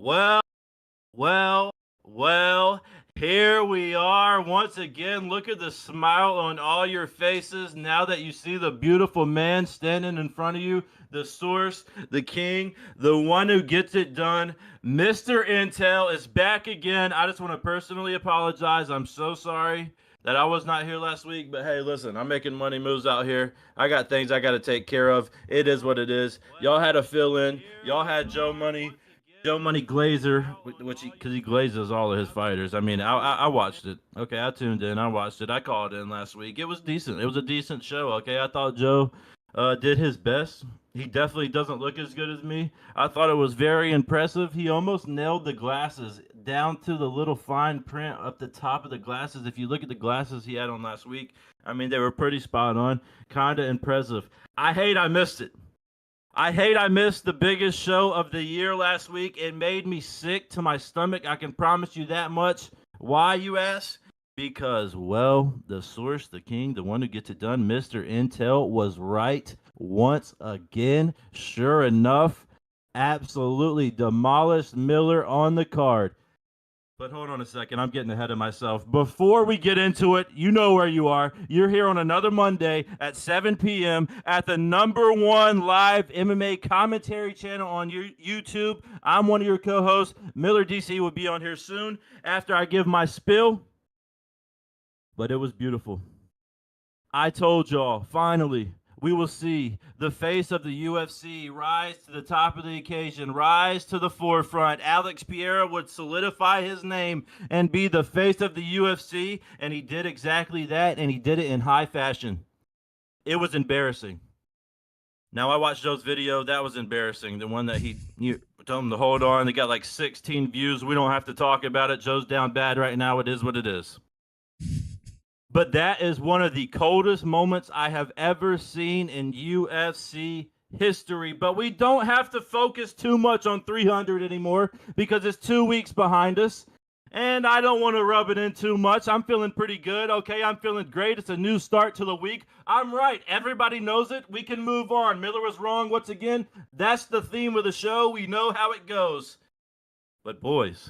Well, well, well, here we are once again. Look at the smile on all your faces now that you see the beautiful man standing in front of you, the source, the king, the one who gets it done. Mr. Intel is back again. I just want to personally apologize. I'm so sorry that I was not here last week, but hey, listen, I'm making money moves out here. I got things I got to take care of. It is what it is. Y'all had a fill in. Y'all had Joe Money Glazer, which because he glazes all of his fighters. I mean, I watched it. Okay, I tuned in. I watched it. I called in last week. It was decent. It was a decent show. Okay, I thought Joe did his best. He definitely doesn't look as good as me. I thought it was very impressive. He almost nailed the glasses down to the little fine print up the top of the glasses. If you look at the glasses he had on last week, I mean, they were pretty spot on. Kind of impressive. I hate I missed it. I hate I missed the biggest show of the year last week. It made me sick to my stomach. I can promise you that much. Why, you ask? Because, well, the source, the king, the one who gets it done, Mr. Intel, was right once again. Sure enough, absolutely demolished Miller on the card. But hold on a second. I'm getting ahead of myself. Before we get into it, you know where you are. You're here on another Monday at 7 p.m. at the #1 live MMA commentary channel on your YouTube. I'm one of your co-hosts. MillerDC will be on here soon after I give my spill. But it was beautiful. I told y'all, finally, we will see the face of the UFC rise to the top of the occasion, rise to the forefront. Alex Pereira would solidify his name and be the face of the UFC, and he did exactly that, and he did it in high fashion. It was embarrassing. Now, I watched Joe's video. That was embarrassing. The one that you told him to hold on. They got like 16 views. We don't have to talk about it. Joe's down bad right now. It is what it is. But that is one of the coldest moments I have ever seen in UFC history. But we don't have to focus too much on 300 anymore because it's 2 weeks behind us. And I don't want to rub it in too much. I'm feeling pretty good. Okay, I'm feeling great. It's a new start to the week. I'm right. Everybody knows it. We can move on. Miller was wrong once again. That's the theme of the show. We know how it goes. But boys,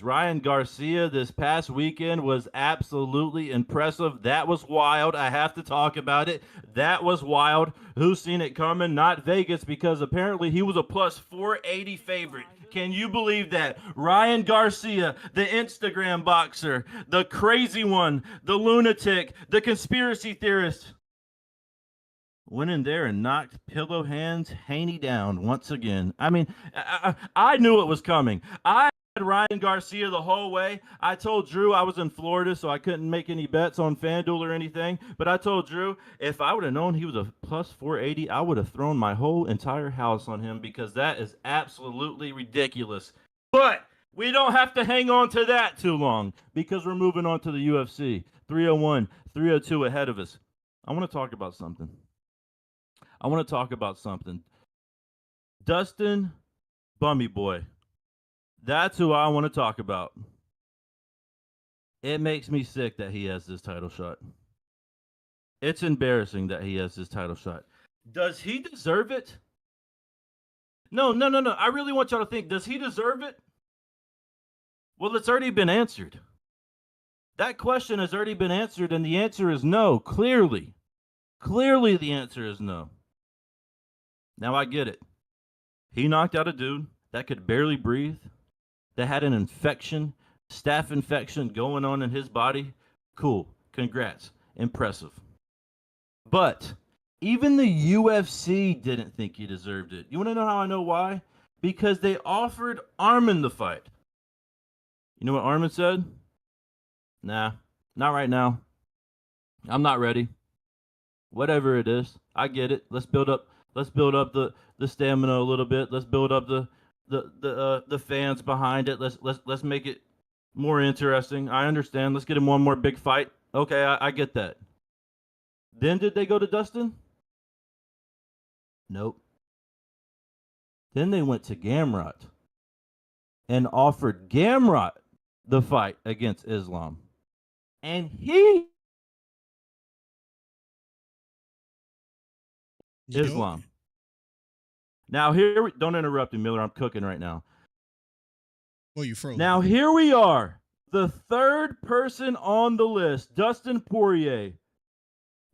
Ryan Garcia this past weekend was absolutely impressive. That was wild. I have to talk about it. That was wild. Who's seen it coming? Not Vegas, because apparently he was a plus 480 favorite. Can you believe that? Ryan Garcia, the Instagram boxer, the crazy one, the lunatic, the conspiracy theorist, went in there and knocked Pillow Hands Haney down once again. I mean, I knew it was coming. I had Ryan Garcia the whole way. I told Drew I was in Florida, so I couldn't make any bets on FanDuel or anything. But I told Drew if I would have known he was a plus 480, I would have thrown my whole entire house on him because that is absolutely ridiculous. But we don't have to hang on to that too long because we're moving on to the UFC. 301, 302 ahead of us. I want to talk about something. Dustin Bummy Boy. That's who I want to talk about. It makes me sick that he has this title shot. It's embarrassing that he has this title shot. Does he deserve it? No. I really want y'all to think, does he deserve it? Well, it's already been answered. That question has already been answered, and the answer is no, clearly. Clearly, the answer is no. Now, I get it. He knocked out a dude that could barely breathe, that had an infection, staph infection going on in his body. Cool. Congrats. Impressive. But even the UFC didn't think he deserved it. You want to know how I know why? Because they offered Armin the fight. You know what Armin said? Nah, not right now. I'm not ready. Whatever it is, I get it. Let's build up the stamina a little bit. Let's build up the fans behind it. Let's make it more interesting. I understand. Let's get him one more big fight. Okay, I get that. Then did they go to Dustin? Nope. Then they went to Gamrot and offered Gamrot the fight against Islam. And he Islam. Now don't interrupt me, Miller. I'm cooking right now. Well, you froze. Now here we are. The third person on the list, Dustin Poirier,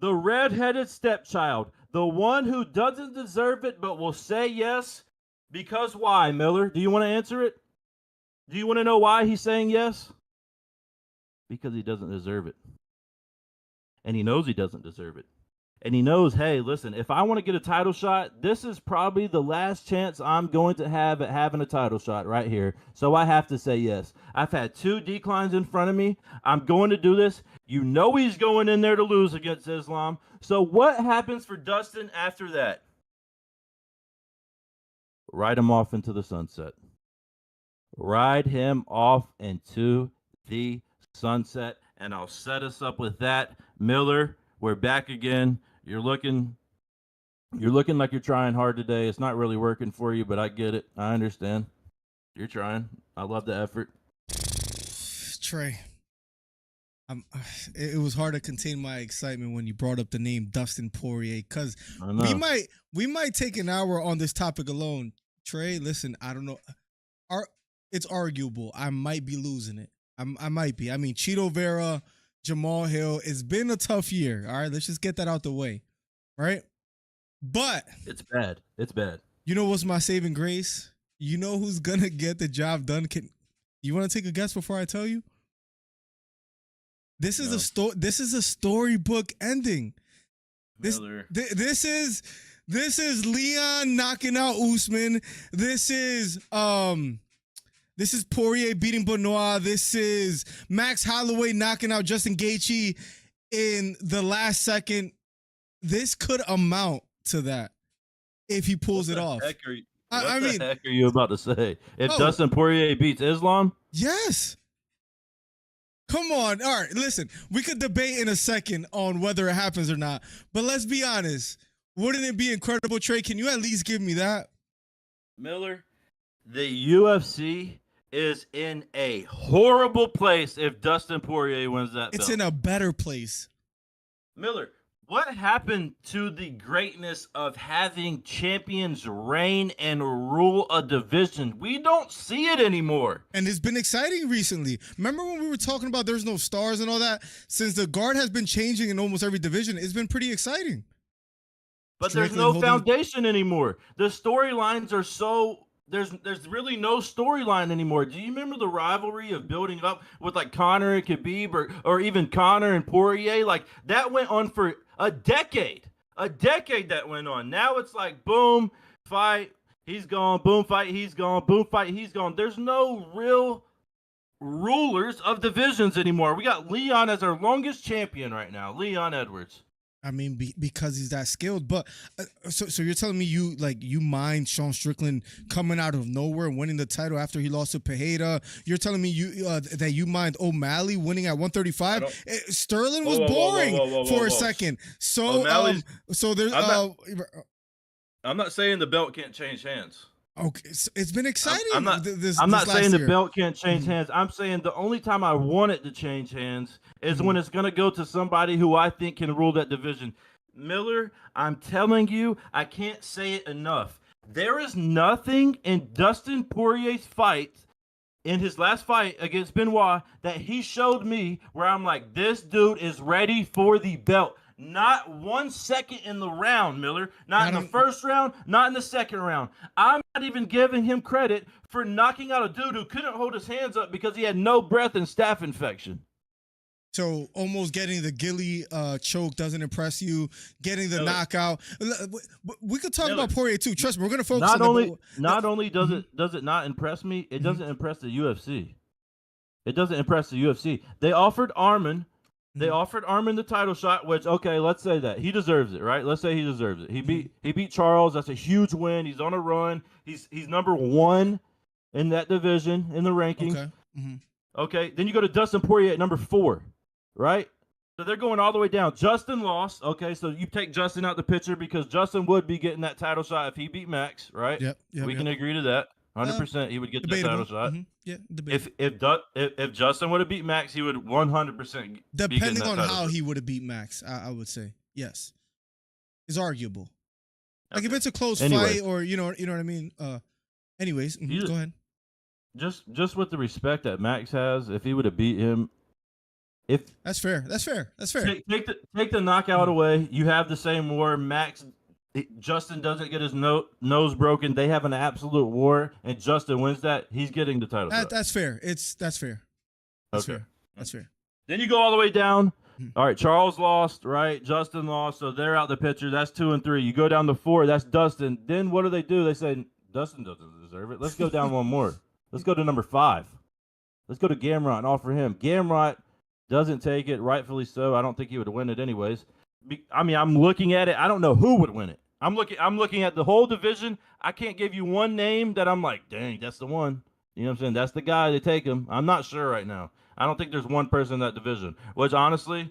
the redheaded stepchild, the one who doesn't deserve it but will say yes. Because why, Miller? Do you want to answer it? Do you want to know why he's saying yes? Because he doesn't deserve it. And he knows he doesn't deserve it. And he knows, hey, listen, if I want to get a title shot, this is probably the last chance I'm going to have at having a title shot right here. So I have to say yes. I've had 2 declines in front of me. I'm going to do this. You know he's going in there to lose against Islam. So what happens for Dustin after that? Ride him off into the sunset. Ride him off into the sunset. And I'll set us up with that. Miller, we're back again. You're looking like you're trying hard today. It's not really working for you, but I get it. I understand. You're trying. I love the effort. Trey, it was hard to contain my excitement when you brought up the name Dustin Poirier, because we might take an hour on this topic alone. Trey, listen, I don't know. It's arguable. I might be losing it. I might be. I mean, Cheeto Vera, Jamal Hill, it's been a tough year. All right, let's just get that out the way. Right? But it's bad. It's bad. You know what's my saving grace? You know who's gonna get the job done? You want to take a guess before I tell you? This is This is a storybook ending. This is Leon knocking out Usman. This is Poirier beating Benoit. This is Max Holloway knocking out Justin Gaethje in the last second. This could amount to that if he pulls it off. What the heck are you about to say? If Dustin Poirier beats Islam? Yes. Come on. All right, listen. We could debate in a second on whether it happens or not. But let's be honest. Wouldn't it be incredible, Trey? Can you at least give me that? Miller, the UFC is in a horrible place if Dustin Poirier wins that belt. It's in a better place. Miller, what happened to the greatness of having champions reign and rule a division? We don't see it anymore. And it's been exciting recently. Remember when we were talking about there's no stars and all that? Since the guard has been changing in almost every division, it's been pretty exciting. But there's no foundation anymore. The storylines are so... There's really no storyline anymore. Do you remember the rivalry of building up with like Conor and Khabib or even Conor and Poirier? Like that went on for a decade. A decade that went on. Now it's like boom, fight, he's gone, boom, fight, he's gone, boom, fight, he's gone. There's no real rulers of divisions anymore. We got Leon as our longest champion right now, Leon Edwards. I mean, because he's that skilled. But so you're telling me you mind Sean Strickland coming out of nowhere and winning the title after he lost to Pereira? You're telling me that you mind O'Malley winning at 135? Sterling was boring for a second. So there's I'm not saying the belt can't change hands. Okay, it's been exciting. I'm not saying the belt can't change hands. I'm saying the only time I want it to change hands is when it's going to go to somebody who I think can rule that division. Miller, I'm telling you, I can't say it enough. There is nothing in Dustin Poirier's fight, in his last fight against Benoit, that he showed me where I'm like, this dude is ready for the belt. Not 1 second in the round, Miller. Not in the first round, not in the second round. I'm not even giving him credit for knocking out a dude who couldn't hold his hands up because he had no breath and staph infection. So almost getting the Gilly choke doesn't impress you. Getting the knockout. We could talk about Poirier too. Trust me, we're gonna focus. Not only does it not impress me, it doesn't impress the UFC. It doesn't impress the UFC. They offered Arman. They offered Arman the title shot, which, okay, let's say that. He deserves it, right? Let's say he deserves it. He beat Charles. That's a huge win. He's on a run. He's number 1 in that division in the rankings. Okay. Okay, then you go to Dustin Poirier at number 4, right? So they're going all the way down. Justin lost. Okay, so you take Justin out the picture because Justin would be getting that title shot if he beat Max, right? Yep. We can agree to that. 100% he would get the title shot. Yeah, if Justin would have beat Max, he would 100% depending on how he would have beat Max, I would say. Yes. It's arguable. Like if it's a close fight, or you know what I mean. Anyways, go ahead. Just with the respect that Max has, if he would have beat him, if that's fair. Take the knockout away. You have the same war. Justin doesn't get his nose broken. They have an absolute war, and Justin wins that. He's getting the title. That's fair. That's fair. That's fair. Then you go all the way down. All right, Charles lost, right? Justin lost, so they're out the picture. That's 2 and 3. You go down to 4. That's Dustin. Then what do? They say Dustin doesn't deserve it. Let's go down one more. Let's go to number 5. Let's go to Gamrot and offer him. Gamrot doesn't take it, rightfully so. I don't think he would win it anyways. I mean, I'm looking at it. I don't know who would win it. I'm looking at the whole division. I can't give you one name that I'm like, dang, that's the one. You know what I'm saying? That's the guy. They take him. I'm not sure right now. I don't think there's one person in that division. Which, honestly,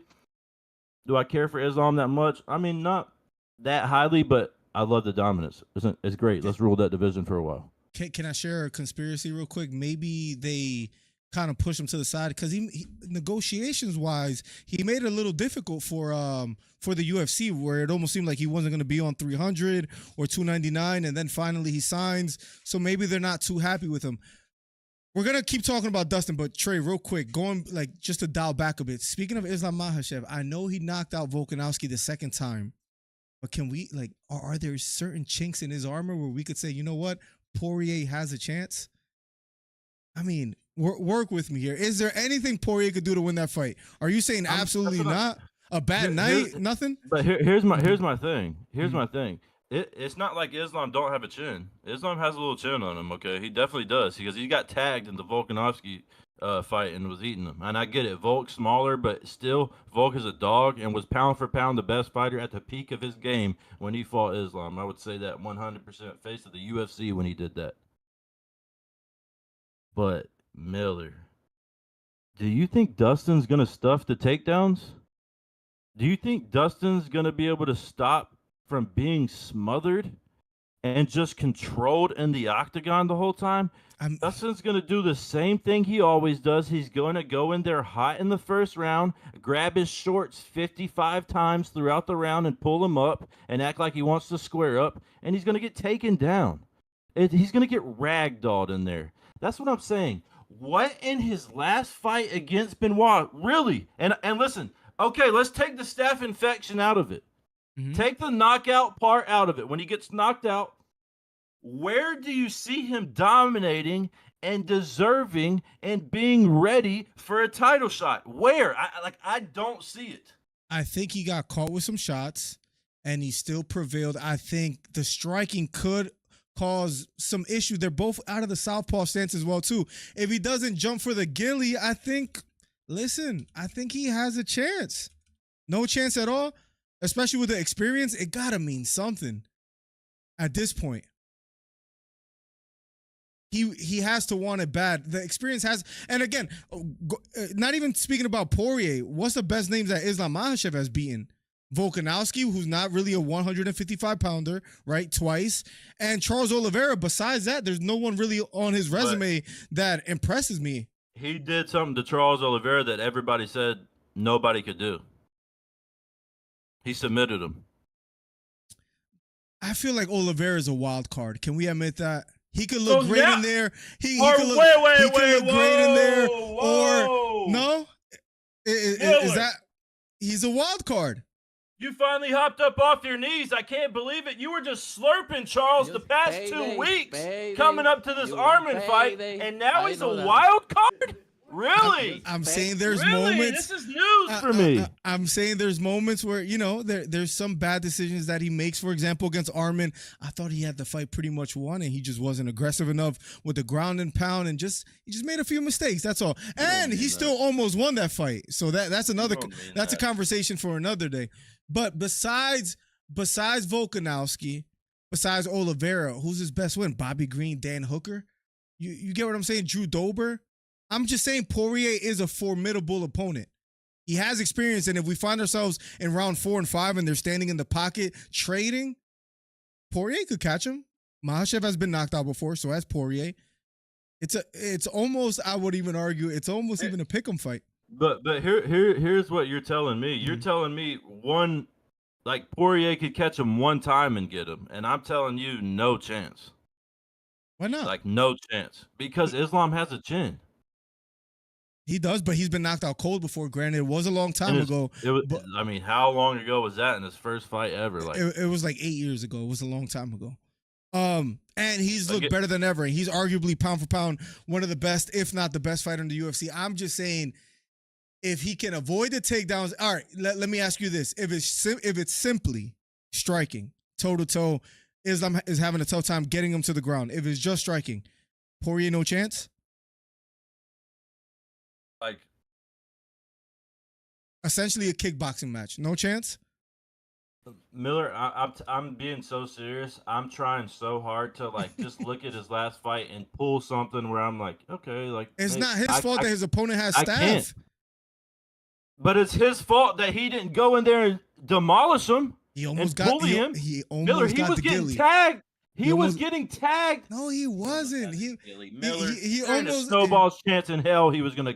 do I care for Islam that much? I mean, not that highly, but I love the dominance. It's great. Let's rule that division for a while. Can I share a conspiracy real quick? Maybe they kind of push him to the side because he negotiations wise, he made it a little difficult for the UFC, where it almost seemed like he wasn't going to be on 300 or 299, and then finally he signs. So maybe they're not too happy with him. We're going to keep talking about Dustin, but Trey, real quick, going like just to dial back a bit. Speaking of Islam Makhachev, I know he knocked out Volkanovski the second time, but can we are there certain chinks in his armor where we could say, you know what, Poirier has a chance? I mean, work with me here. Is there anything Poirier could do to win that fight? Are you saying absolutely not? A bad night? Nothing? But here's my thing. Here's my thing. It's not like Islam don't have a chin. Islam has a little chin on him, okay? He definitely does, because he got tagged in the Volkanovski fight and was eating him. And I get it. Volk's smaller, but still, Volk is a dog and was pound for pound the best fighter at the peak of his game when he fought Islam. I would say that 100% face of the UFC when he did that. But, Miller, do you think Dustin's going to stuff the takedowns? Do you think Dustin's going to be able to stop from being smothered and just controlled in the octagon the whole time? Dustin's going to do the same thing he always does. He's going to go in there hot in the first round, grab his shorts 55 times throughout the round and pull him up and act like he wants to square up, and he's going to get taken down. He's going to get ragdolled in there. That's what I'm saying. What in his last fight against Benoit? Really? And listen, okay, let's take the staph infection out of it. Mm-hmm. Take the knockout part out of it. When he gets knocked out, where do you see him dominating and deserving and being ready for a title shot? Where? I don't see it. I think he got caught with some shots and he still prevailed. I think the striking could cause some issue. They're both out of the southpaw stance as well, too. If he doesn't jump for the ghillie, I think he has a chance. No chance at all, especially with the experience. It got to mean something at this point. He has to want it bad. The experience has, and again, not even speaking about Poirier, what's the best names that Islam Makhachev has beaten? Volkanovski, who's not really a 155-pounder, right, twice, and Charles Oliveira. Besides that, there's no one really on his resume that impresses me. He did something to Charles Oliveira that everybody said nobody could do. He submitted him. I feel like Oliveira is a wild card. Can we admit that? He could look great in there. He could look great in there. Or no? Is that he's a wild card? You finally hopped up off your knees. I can't believe it. You were just slurping Charles the past 2 weeks coming up to this Armin fight, and now he's a wild card? Really? I'm saying there's moments. This is news for me. I'm saying there's moments where, there's some bad decisions that he makes. For example, against Armin, I thought he had the fight pretty much won, and he just wasn't aggressive enough with the ground and pound, and he just made a few mistakes. That's all. And he still almost won that fight. So that's a conversation for another day. But besides Volkanovski, besides Oliveira, who's his best win? Bobby Green, Dan Hooker? You get what I'm saying? Drew Dober? I'm just saying Poirier is a formidable opponent. He has experience, and if we find ourselves in round 4 and 5 and they're standing in the pocket trading, Poirier could catch him. Makhachev has been knocked out before, so has Poirier. It's almost, I would even argue, it's almost even a pick'em fight. But here's what you're telling me. You're telling me one Like Poirier could catch him one time and get him, and I'm telling you, no chance. Why not? Like no chance because Islam has a chin. He does, but he's been knocked out cold before. Granted, it was a long time And ago. it was. But I mean, how long ago was that in his first fight ever? Like it was like 8 years ago. It was a long time ago. And he's looked like better than ever. He's arguably pound for pound one of the best, if not the best fighter in the UFC. I'm just saying, if he can avoid the takedowns. All right, let me ask you this: if it's simply striking toe to toe, Islam is having a tough time getting him to the ground. If it's just striking, Poirier no chance. like Essentially a kickboxing match, no chance. Miller, I'm being so serious. I'm trying so hard to like just look at his last fight and pull something where I'm like, okay, like It's maybe, not his fault that his opponent has I can't. staff. But it's his fault that he didn't go in there and demolish him. He almost and got bully him. He almost Miller, he got was the getting gilly. tagged. He was almost, getting tagged. No, he wasn't. Miller, he a almost snowball's chance in hell. He was gonna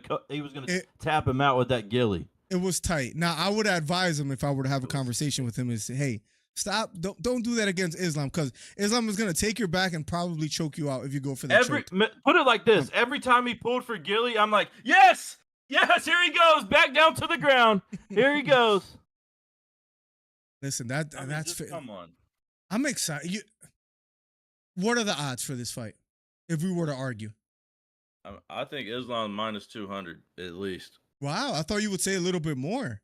tap him out with that gilly. It was tight. Now I would advise him if I were to have a conversation with him is, hey, stop, don't do that against Islam because Islam is gonna take your back and probably choke you out if you go for that. Put it like this: every time he pulled for gilly, I'm like, yes, yes, here he goes, back down to the ground. Here he goes. Listen, that's come on. I'm excited. What are the odds for this fight if we were to argue? I think Islam minus 200 at least. Wow, I thought you would say a little bit more.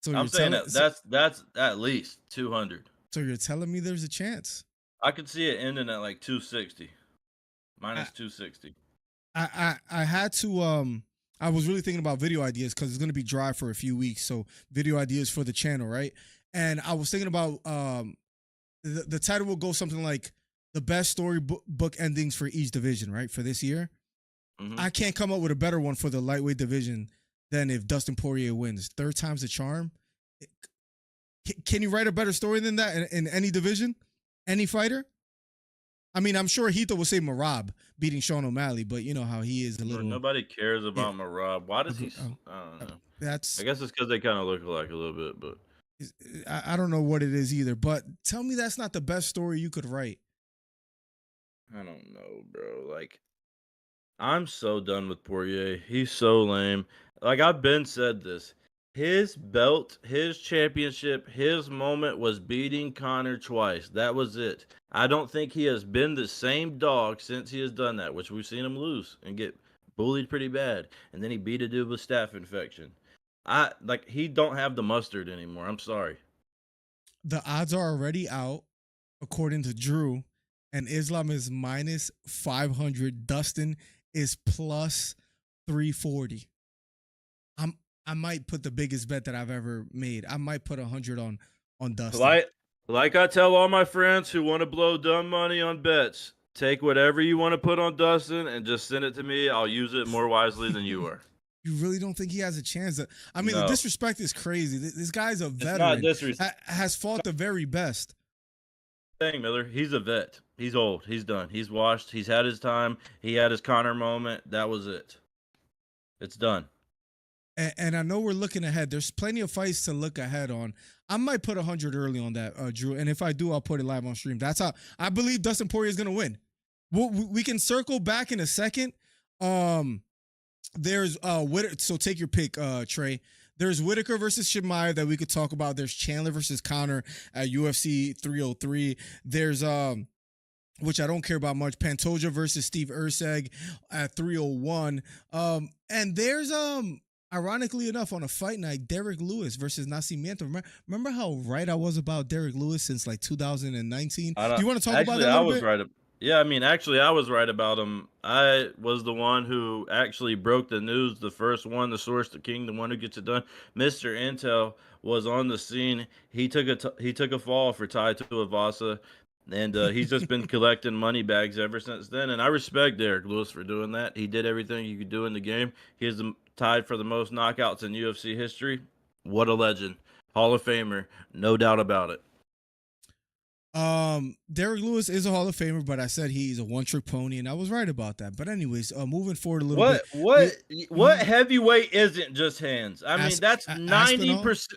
So I'm saying that's at least 200. So you're telling me there's a chance? I could see it ending at like 260, minus 260. I had to I was really thinking about video ideas because it's going to be dry for a few weeks. So video ideas for the channel, right? And I was thinking about the title will go something like the best story book endings for each division, right? For this year. Mm-hmm. I can't come up with a better one for the lightweight division than if Dustin Poirier wins. Third time's the charm. Can you write a better story than that in any division? Any fighter? I mean, I'm sure Hito will say Marab beating Sean O'Malley, but you know how he is a little. Nobody cares about Marab. Why does he? I don't know. I guess it's because they kind of look alike a little bit, but I don't know what it is either. But tell me that's not the best story you could write. I don't know, bro. Like, I'm so done with Poirier. He's so lame. Like, I've been said this. His belt, his championship, his moment was beating Conor twice. That was it. I don't think he has been the same dog since he has done that, which we've seen him lose and get bullied pretty bad. And then he beat a dude with staph infection. He don't have the mustard anymore. I'm sorry. The odds are already out, according to Drew, and Islam is minus 500. Dustin is plus 340. I might put the biggest bet that I've ever made. I might put 100 on Dustin. Like I tell all my friends who want to blow dumb money on bets, take whatever you want to put on Dustin and just send it to me. I'll use it more wisely than you are. You really don't think he has a chance? I mean, no. The disrespect is crazy. This guy's a veteran. It's not disrespect. Has fought the very best. Thing, Miller, he's a vet. He's old. He's done. He's washed. He's had his time. He had his Conor moment. That was it. It's done. And I know we're looking ahead. There's plenty of fights to look ahead on. I might put 100 early on that, Drew. And if I do, I'll put it live on stream. That's how I believe Dustin Poirier is going to win. We can circle back in a second. There's so take your pick, Trey. There's Whitaker versus Chimaev that we could talk about. There's Chandler versus Conor at UFC 303. There's which I don't care about much. Pantoja versus Steve Erceg at 301. And there's ironically enough, on a fight night, Derek Lewis versus Nascimento. Remember how right I was about Derek Lewis since like 2019? Do you want to talk about that a little bit? Right. Yeah, I mean, actually, I was right about him. I was the one who actually broke the news, the first one, the source, the king, the one who gets it done. Mr. Intel was on the scene. He took a fall for Tai Tuivasa, and he's just been collecting money bags ever since then. And I respect Derek Lewis for doing that. He did everything he could do in the game. He is tied for the most knockouts in UFC history. What a legend. Hall of Famer, no doubt about it. Derek Lewis is a Hall of Famer, but I said he's a one-trick pony, and I was right about that. But anyways, moving forward a little bit. What heavyweight isn't just hands? I mean, that's 90%.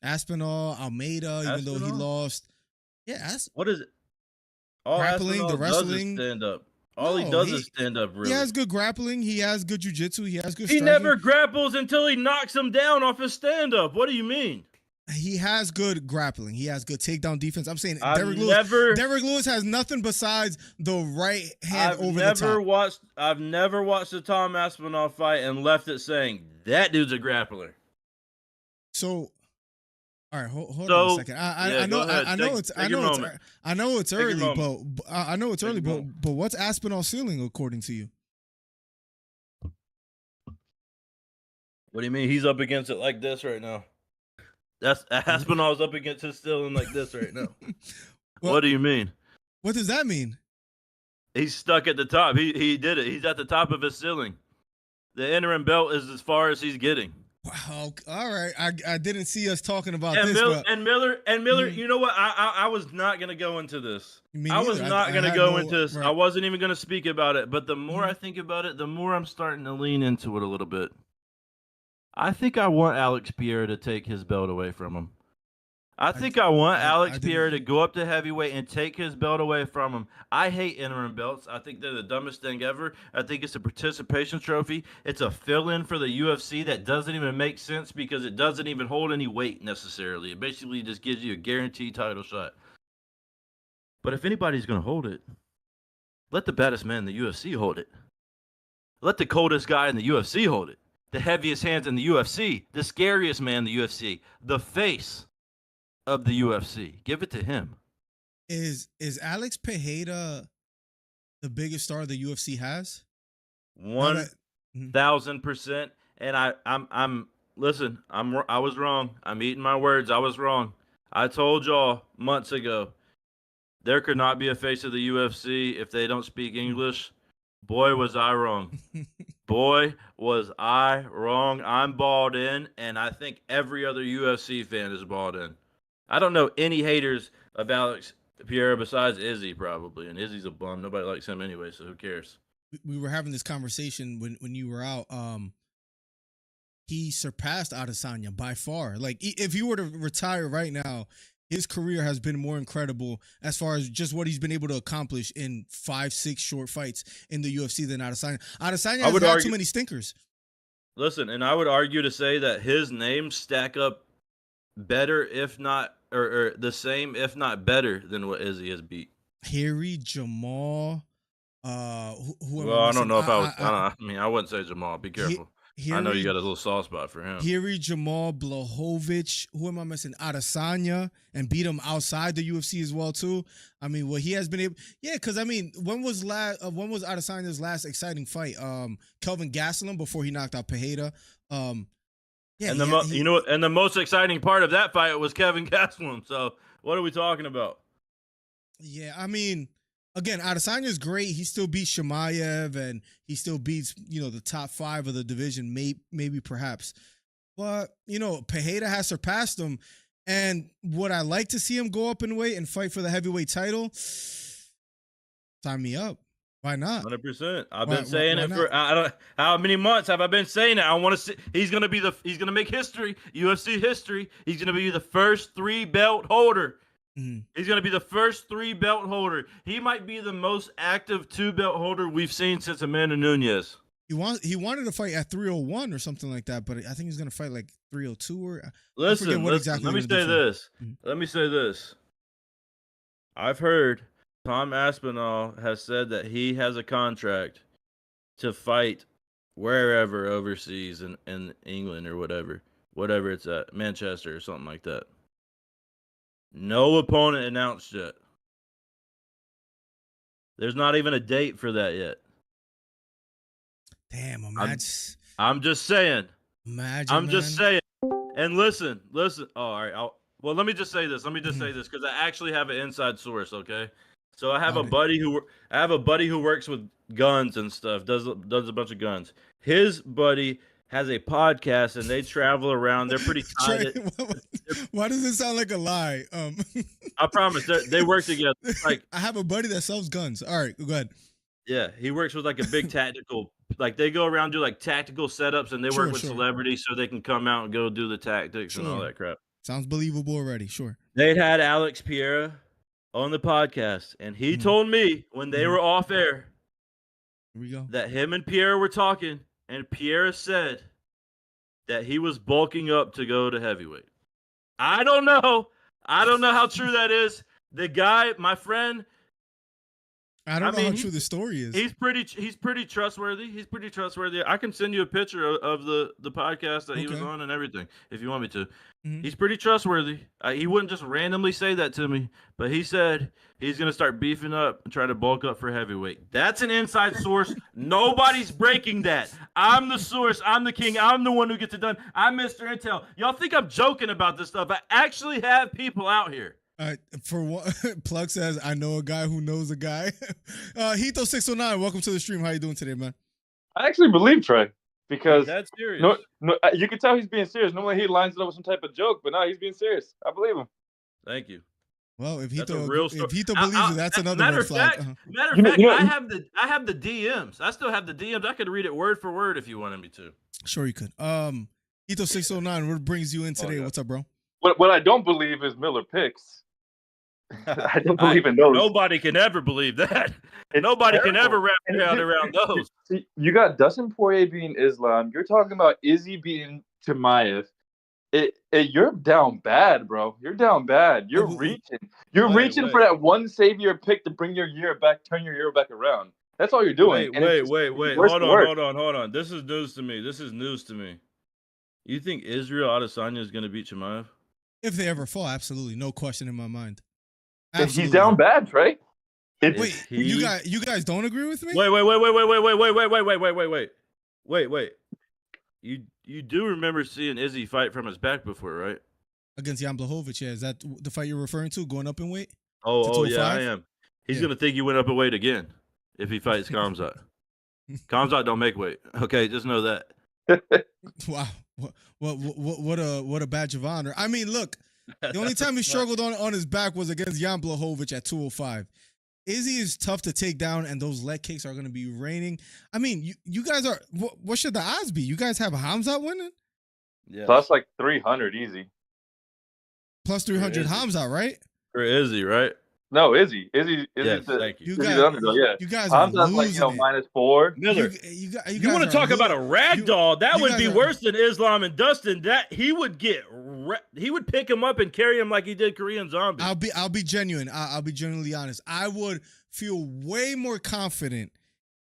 Aspinall, Almeida, even though he Aspinall? lost. Yeah, What is it? All grappling, the Aspinall does is wrestling. stand up. All he No, does is stand up, he really. has good grappling. He has good jiu-jitsu. He has good He striking. never grapples until he knocks him down off his stand up. What do you mean? He has good grappling. He has good takedown defense. I'm saying I've Derrick Lewis. never Derrick Lewis has nothing besides the right hand over the top. I've never watched a Tom Aspinall fight and left it saying that dude's a grappler. So, all right, hold on a So second. yeah, I know go ahead. I know Take your moment. I know it's Take your early, moment. but I know it's Take early, your moment. but what's Aspinall ceiling according to you? What do you mean? He's up against it like this right now. That's Aspinall's up against his ceiling like this right now. Well, what do you mean? What does that mean? He's stuck at the top. He did it. He's at the top of his ceiling. The interim belt is as far as he's getting. Wow. All right. I didn't see us talking about And this. But, Miller. You know what? I was not gonna go into this. I was not gonna go into this. Right. I wasn't even gonna speak about it. But the more I think about it, the more I'm starting to lean into it a little bit. I think I want Alex Pierre to take his belt away from him. I think I want Alex Pierre to go up to heavyweight and take his belt away from him. I hate interim belts. I think they're the dumbest thing ever. I think it's a participation trophy. It's a fill-in for the UFC that doesn't even make sense because it doesn't even hold any weight necessarily. It basically just gives you a guaranteed title shot. But if anybody's going to hold it, let the baddest man in the UFC hold it. Let the coldest guy in the UFC hold it. The heaviest hands in the UFC. The scariest man in the UFC. The face of the UFC. Give it to him. Is Alex Pereira the biggest star the UFC has? 1,000%. And I'm listen, I was wrong. I'm eating my words. I was wrong. I told y'all months ago there could not be a face of the UFC if they don't speak English. Boy, was I wrong. Boy, was I wrong. I'm balled in, and I think every other UFC fan is balled in. I don't know any haters of Alex Pierre besides Izzy, probably. And Izzy's a bum. Nobody likes him anyway, so who cares? We were having this conversation when you were out. He surpassed Adesanya by far. Like, if he were to retire right now, his career has been more incredible as far as just what he's been able to accomplish in 5-6 short fights in the UFC than Adesanya. Adesanya has had too many stinkers. Listen, and I would argue to say that his names stack up better, if not, or the same, if not better, than what Izzy has beat. Harry, Jamal. I don't know if I mean, I wouldn't say Jamal. Be careful. I know you got a little soft spot for him. Harry, Jamal, Blachowicz. Who am I missing? Adesanya, and beat him outside the UFC as well too. I mean, what he has been able. Yeah, because I mean, when was Adesanya's last exciting fight? Kelvin Gastelum before he knocked out Pereira. Yeah, and the most exciting part of that fight was Kevin Gastelum. So what are we talking about? Yeah, I mean, again, Adesanya's great. He still beats Chimaev, and he still beats the top 5 of the division, maybe perhaps. But Pereira has surpassed him, and would I like to see him go up in weight and fight for the heavyweight title? Sign me up. Why not? 100%. I've been saying it for I don't how many months have I been saying it. I want to see he's gonna make history, UFC history. He's gonna be the first 3 belt holder. Mm-hmm. He's gonna be the first 3 belt holder. He might be the most active 2 belt holder we've seen since Amanda Nunes. He wanted to fight at 301 or something like that, but I think he's gonna fight like 302 or listen. Let me say this. Mm-hmm. Let me say this. I've heard Tom Aspinall has said that he has a contract to fight wherever overseas in England or whatever it's at, Manchester or something like that. No opponent announced yet. There's not even a date for that yet. Damn, I'm just saying. Imagine, just saying. And listen. Oh, all right. Well, let me just say this. Because I actually have an inside source. Okay. So I have a buddy who works with guns and stuff, does a bunch of guns. His buddy has a podcast and they travel around. They're pretty tight. Why does it sound like a lie? I promise they work together. Like, I have a buddy that sells guns. All right, go ahead. Yeah, he works with like a big tactical, like they go around do like tactical setups and they work with celebrities so they can come out and go do the tactics and all that crap. Sounds believable already. Sure. They'd had Alex Pereira on the podcast, and he told me when they were off air Here we go. that him and Pierre were talking, and Pierre said that he was bulking up to go to heavyweight. I don't know. I don't know how true that is. The guy, my friend, I don't know how true the story is. He's pretty trustworthy. He's pretty trustworthy. I can send you a picture of the podcast that he was on and everything if you want me to. He's pretty trustworthy. He wouldn't just randomly say that to me, but he said he's going to start beefing up and try to bulk up for heavyweight. That's an inside source. Nobody's breaking that. I'm the source. I'm the king. I'm the one who gets it done. I'm Mr. Intel. Y'all think I'm joking about this stuff. I actually have people out here. For what Plug says, I know a guy who knows a guy. Hito609, welcome to the stream. How you doing today, man? I actually believe Trey because that's serious. No, you can tell he's being serious. Normally he lines it up with some type of joke, but no, he's being serious. I believe him. Thank you. Well, if Hito believes you, that's another red flag. Matter of fact, I have the DMs. I still have the DMs. I could read it word for word if you wanted me to. Sure, you could. Hito609, what brings you in today? What's up, bro? What I don't believe is Miller picks. I don't believe in those. Nobody can ever believe that. Nobody can ever wrap their head around those. See, you got Dustin Poirier beating Islam. You're talking about Izzy beating Chimaev. You're down bad, bro. You're down bad. You're reaching. You're reaching for that one savior pick to bring your year back, turn your year back around. That's all you're doing. Wait. Hold on. This is news to me. You think Israel Adesanya is going to beat Chimaev? If they ever fall, absolutely. No question in my mind. Absolutely. He's down bad, Trey. You guys don't agree with me? Wait. You do remember seeing Izzy fight from his back before, right? Against Jan Blachowicz, yeah. Is that the fight you're referring to, going up in weight? Oh yeah, I am. He's going to think you went up in weight again if he fights Khamzat. Khamzat don't make weight. Okay, just know that. Wow. What a badge of honor. I mean, look, the only time he struggled on his back was against Jan Blachowicz at 205. Izzy is tough to take down, and those leg kicks are going to be raining. I mean, you guys are. What should the odds be? You guys have Khamzat winning? Yeah, plus like 300 easy. Plus 300 Khamzat, right? For Izzy, right? No, Izzy. Yes, thank you. You guys are Khamzat's like -4. Miller, you want to talk about a ragdoll? That would be worse than Islam and Dustin. That he would pick him up and carry him like he did Korean Zombie. I'll be genuine. I'll be genuinely honest. I would feel way more confident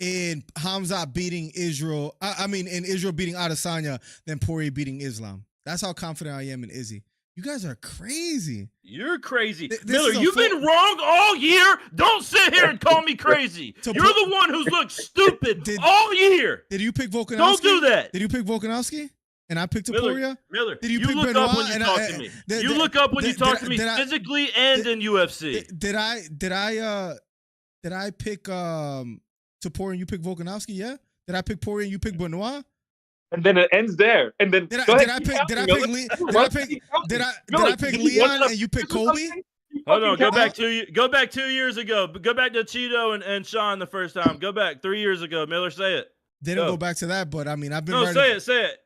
in Khamzat beating Israel. In Israel beating Adesanya than Poirier beating Islam. That's how confident I am in Izzy. You guys are crazy. You're crazy. Miller, you've been wrong all year. Don't sit here and call me crazy. You're the one who's looked stupid all year. Did you pick Volkanovski? Don't do that. Did you pick Volkanovski? And I picked Poirier? Miller, did you pick look up when you talk to me. You look up when you talk to me physically and in UFC. Did I pick Poirier and you pick Volkanovski? Yeah. Did I pick Poirier and you pick Benoit? And then it ends there. And then did I pick Leon and you pick Colby? Hold on, go back 2 years ago. Go back to Cheeto and Sean the first time. Go back 3 years ago. Miller, say it. Didn't go back to that, but I mean, I've been. No, say it.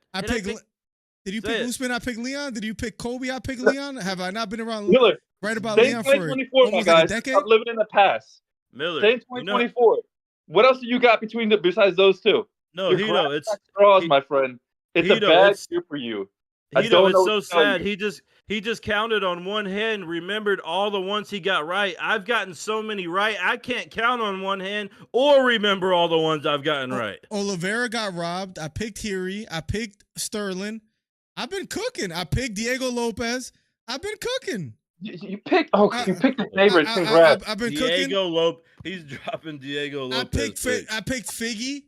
Did you pick Usman? I picked Leon. Did you pick Colby? I picked Leon. Have I not been around Miller? Right about Leon for almost like a decade. Stop living in the past. Miller, 2024. What else do you got besides those two? No, Hito, it's straws, my friend. It's a bad year for you. Hito, it's so sad. He just counted on one hand, remembered all the ones he got right. I've gotten so many right, I can't count on one hand or remember all the ones I've gotten right. Oliveira got robbed. I picked Hiri. I picked Sterling. I've been cooking. I picked Diego Lopez. I've been cooking. You picked the favorite. Congrats. I've been Diego Lopez. He's dropping Diego Lopez. I picked Figgy.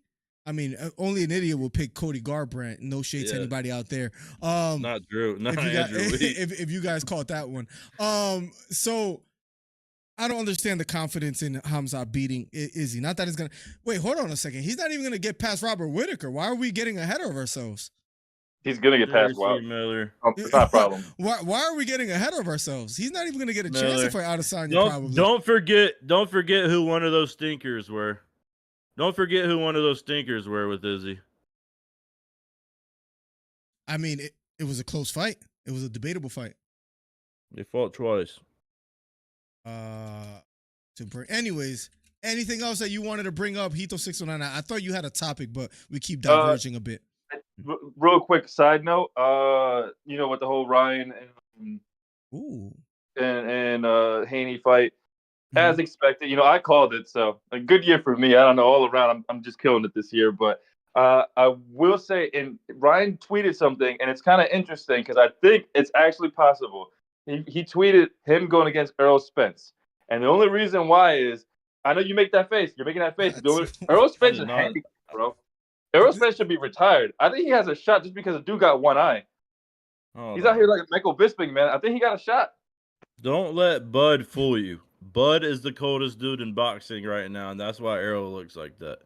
I mean, only an idiot will pick Cody Garbrandt. No shade to anybody out there. Not Drew. Not Andrew. If you guys caught that one. So I don't understand the confidence in Khamzat beating Izzy. Not that it's gonna. Wait, hold on a second. He's not even gonna get past Robert Whittaker. Why are we getting ahead of ourselves? He's gonna get past Miller. It's not a problem. Why are we getting ahead of ourselves? He's not even gonna get a chance to fight Adesanya. Probably. Don't forget who one of those stinkers were. Don't forget who one of those stinkers were with Izzy. I mean, it was a close fight. It was a debatable fight. They fought twice. Anyways, anything else that you wanted to bring up, Hito609? I thought you had a topic, but we keep diverging a bit. Real quick side note, with the whole Ryan and Haney fight, as expected, I called it. So a good year for me. I don't know, all around, I'm just killing it this year. But I will say, and Ryan tweeted something, and it's kind of interesting because I think it's actually possible. He tweeted him going against Errol Spence, and the only reason why is, I know you make that face. You're making that face. Errol Spence is handicapped, bro. Errol Spence should be retired. I think he has a shot just because the dude got one eye. He's out here like Michael Bisping, man. I think he got a shot. Don't let Bud fool you. Bud is the coldest dude in boxing right now, and that's why Errol looks like that.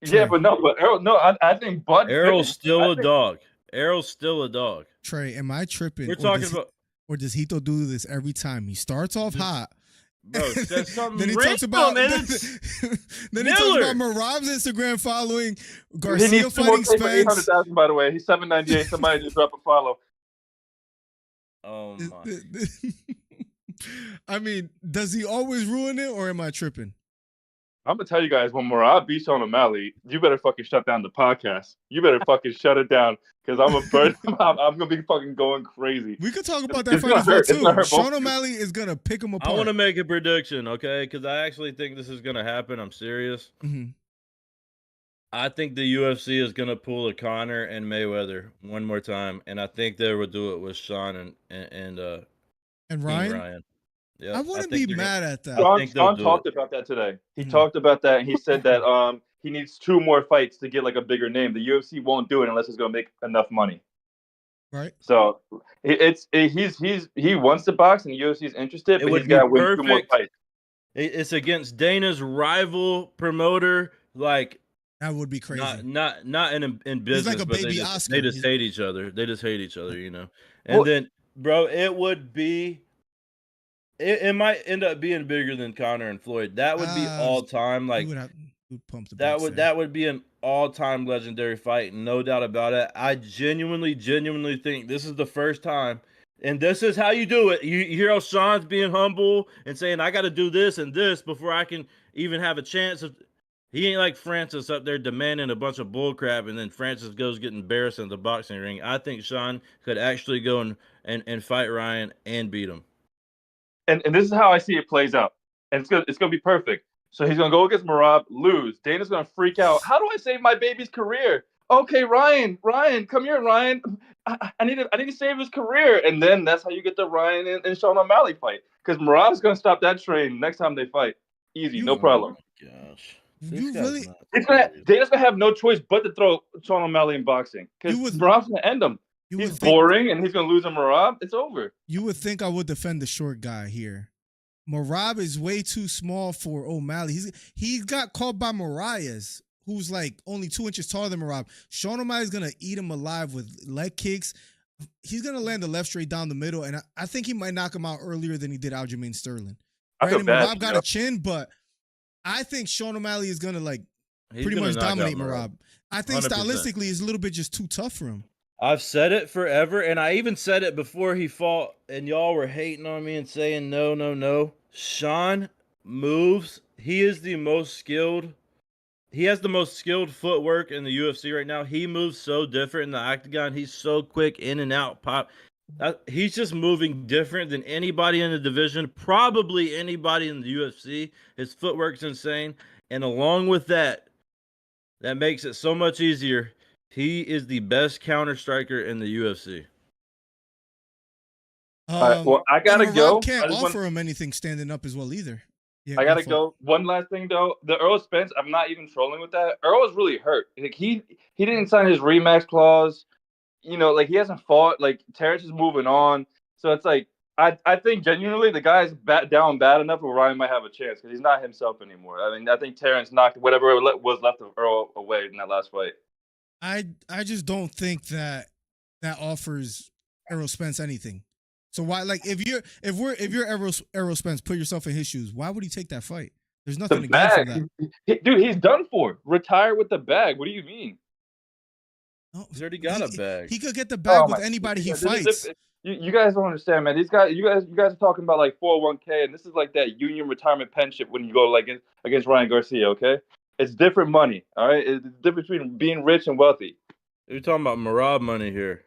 Yeah, but Errol, I think Bud. Errol's still a dog. Errol's still a dog. Trey, am I tripping? We're talking about. Or does Hito do this every time? He starts off hot. Bro, says something then he real, talks about man. then he talks about Merab's Instagram following, Garcia he needs fighting Spence. 800,000, by the way. He's 798. Somebody just drop a follow. Oh my! I mean, does he always ruin it, or am I tripping? I'm gonna tell you guys, when Merab beats Sean O'Malley, you better fucking shut down the podcast. You better fucking shut it down, because I'm gonna be fucking going crazy. We could talk about that fight as well too. Sean O'Malley is gonna pick him apart. I want to make a prediction, okay? Because I actually think this is gonna happen. I'm serious. I think the UFC is gonna pull a Conor and Mayweather one more time, and I think they would do it with Sean and Ryan. Yeah, I wouldn't be mad at that. Sean talked about that today. He talked about that, and he said that he needs 2 more fights to get like a bigger name. The UFC won't do it unless it's going to make enough money. Right. So he wants to box, and the UFC is interested, but he's got to win 2 more fights. It's against Dana's rival promoter. Like, that would be crazy. Not in business, like a but baby they just hate each other. They just hate each other, And then, bro, it would be. It might end up being bigger than Conor and Floyd. That would be all time. Like that would be an all-time legendary fight, no doubt about it. I genuinely think this is the first time, and this is how you do it. You hear how Sean's being humble and saying, "I got to do this and this before I can even have a chance." He ain't like Francis up there demanding a bunch of bullcrap, and then Francis goes get embarrassed in the boxing ring. I think Sean could actually go and fight Ryan and beat him. And this is how I see it plays out. And it's gonna be perfect. So he's gonna go against Merab, lose. Dana's gonna freak out. How do I save my baby's career? Okay, Ryan, come here, Ryan. I need to save his career. And then that's how you get the Ryan and Sean O'Malley fight. Because Merab's gonna stop that train next time they fight. Easy, no problem. Oh my gosh. Dana's gonna have no choice but to throw Sean O'Malley in boxing. Because Merab's gonna end him. He's boring, and he's going to lose to Merab. It's over. You would think I would defend the short guy here. Merab is way too small for O'Malley. He got caught by Marias, who's like only 2 inches taller than Merab. Sean O'Malley's going to eat him alive with leg kicks. He's going to land the left straight down the middle, and I think he might knock him out earlier than he did Aljamain Sterling. Merab got a chin, but I think Sean O'Malley is going to pretty much dominate Merab. I think 100%. Stylistically, it's a little bit just too tough for him. I've said it forever, and I even said it before he fought, and y'all were hating on me and saying no. Sean moves. He is the most skilled. He has the most skilled footwork in the UFC right now. He moves so different in the octagon. He's so quick in and out, pop. He's just moving different than anybody in the division, probably anybody in the UFC. His footwork's insane, and along with that makes it so much easier. He is the best counter striker in the UFC. Well, I gotta go. Can't offer him anything standing up as well either. Yeah, I gotta go. One last thing though, the Errol Spence. I'm not even trolling with that. Errol is really hurt. Like he didn't sign his Remax clause. He hasn't fought. Like Terrence is moving on. So it's like I think genuinely the guy's down bad enough where Ryan might have a chance because he's not himself anymore. I mean, I think Terrence knocked whatever was left of Errol away in that last fight. I just don't think that offers Errol Spence anything. So why, if you're Errol Spence, put yourself in his shoes. Why would he take that fight? There's nothing to gain from that. Dude, he's done for. Retire with the bag. What do you mean? No, he's already got a bag. He could get the bag with anybody he fights. You guys don't understand, man. You guys are talking about like 401k, and this is like that union retirement pension when you go like against Ryan Garcia. Okay, it's different money. All right, it's the difference between being rich and wealthy. You're talking about Merab money here.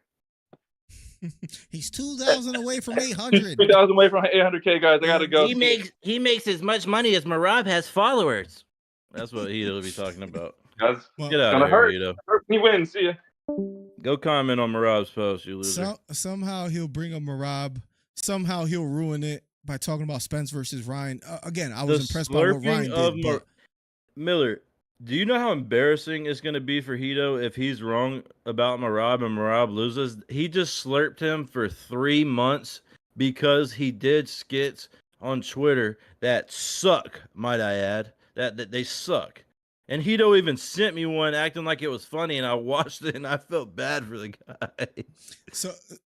He's 2,000 away from 800. 2,000 away from 800k, guys. I gotta go. He makes as much money as Merab has followers. That's what he'll be talking about. Guys, get out of here, Hito. He wins. See ya. Go comment on Merab's post, you loser. Somehow he'll bring up Merab. Somehow he'll ruin it by talking about Spence versus Ryan. Again, I was impressed by what Ryan did. Miller, do you know how embarrassing it's going to be for Hito if he's wrong about Merab and Merab loses? He just slurped him for 3 months because he did skits on Twitter that suck, might I add. That they suck. And Hito even sent me one acting like it was funny, and I watched it, and I felt bad for the guy. So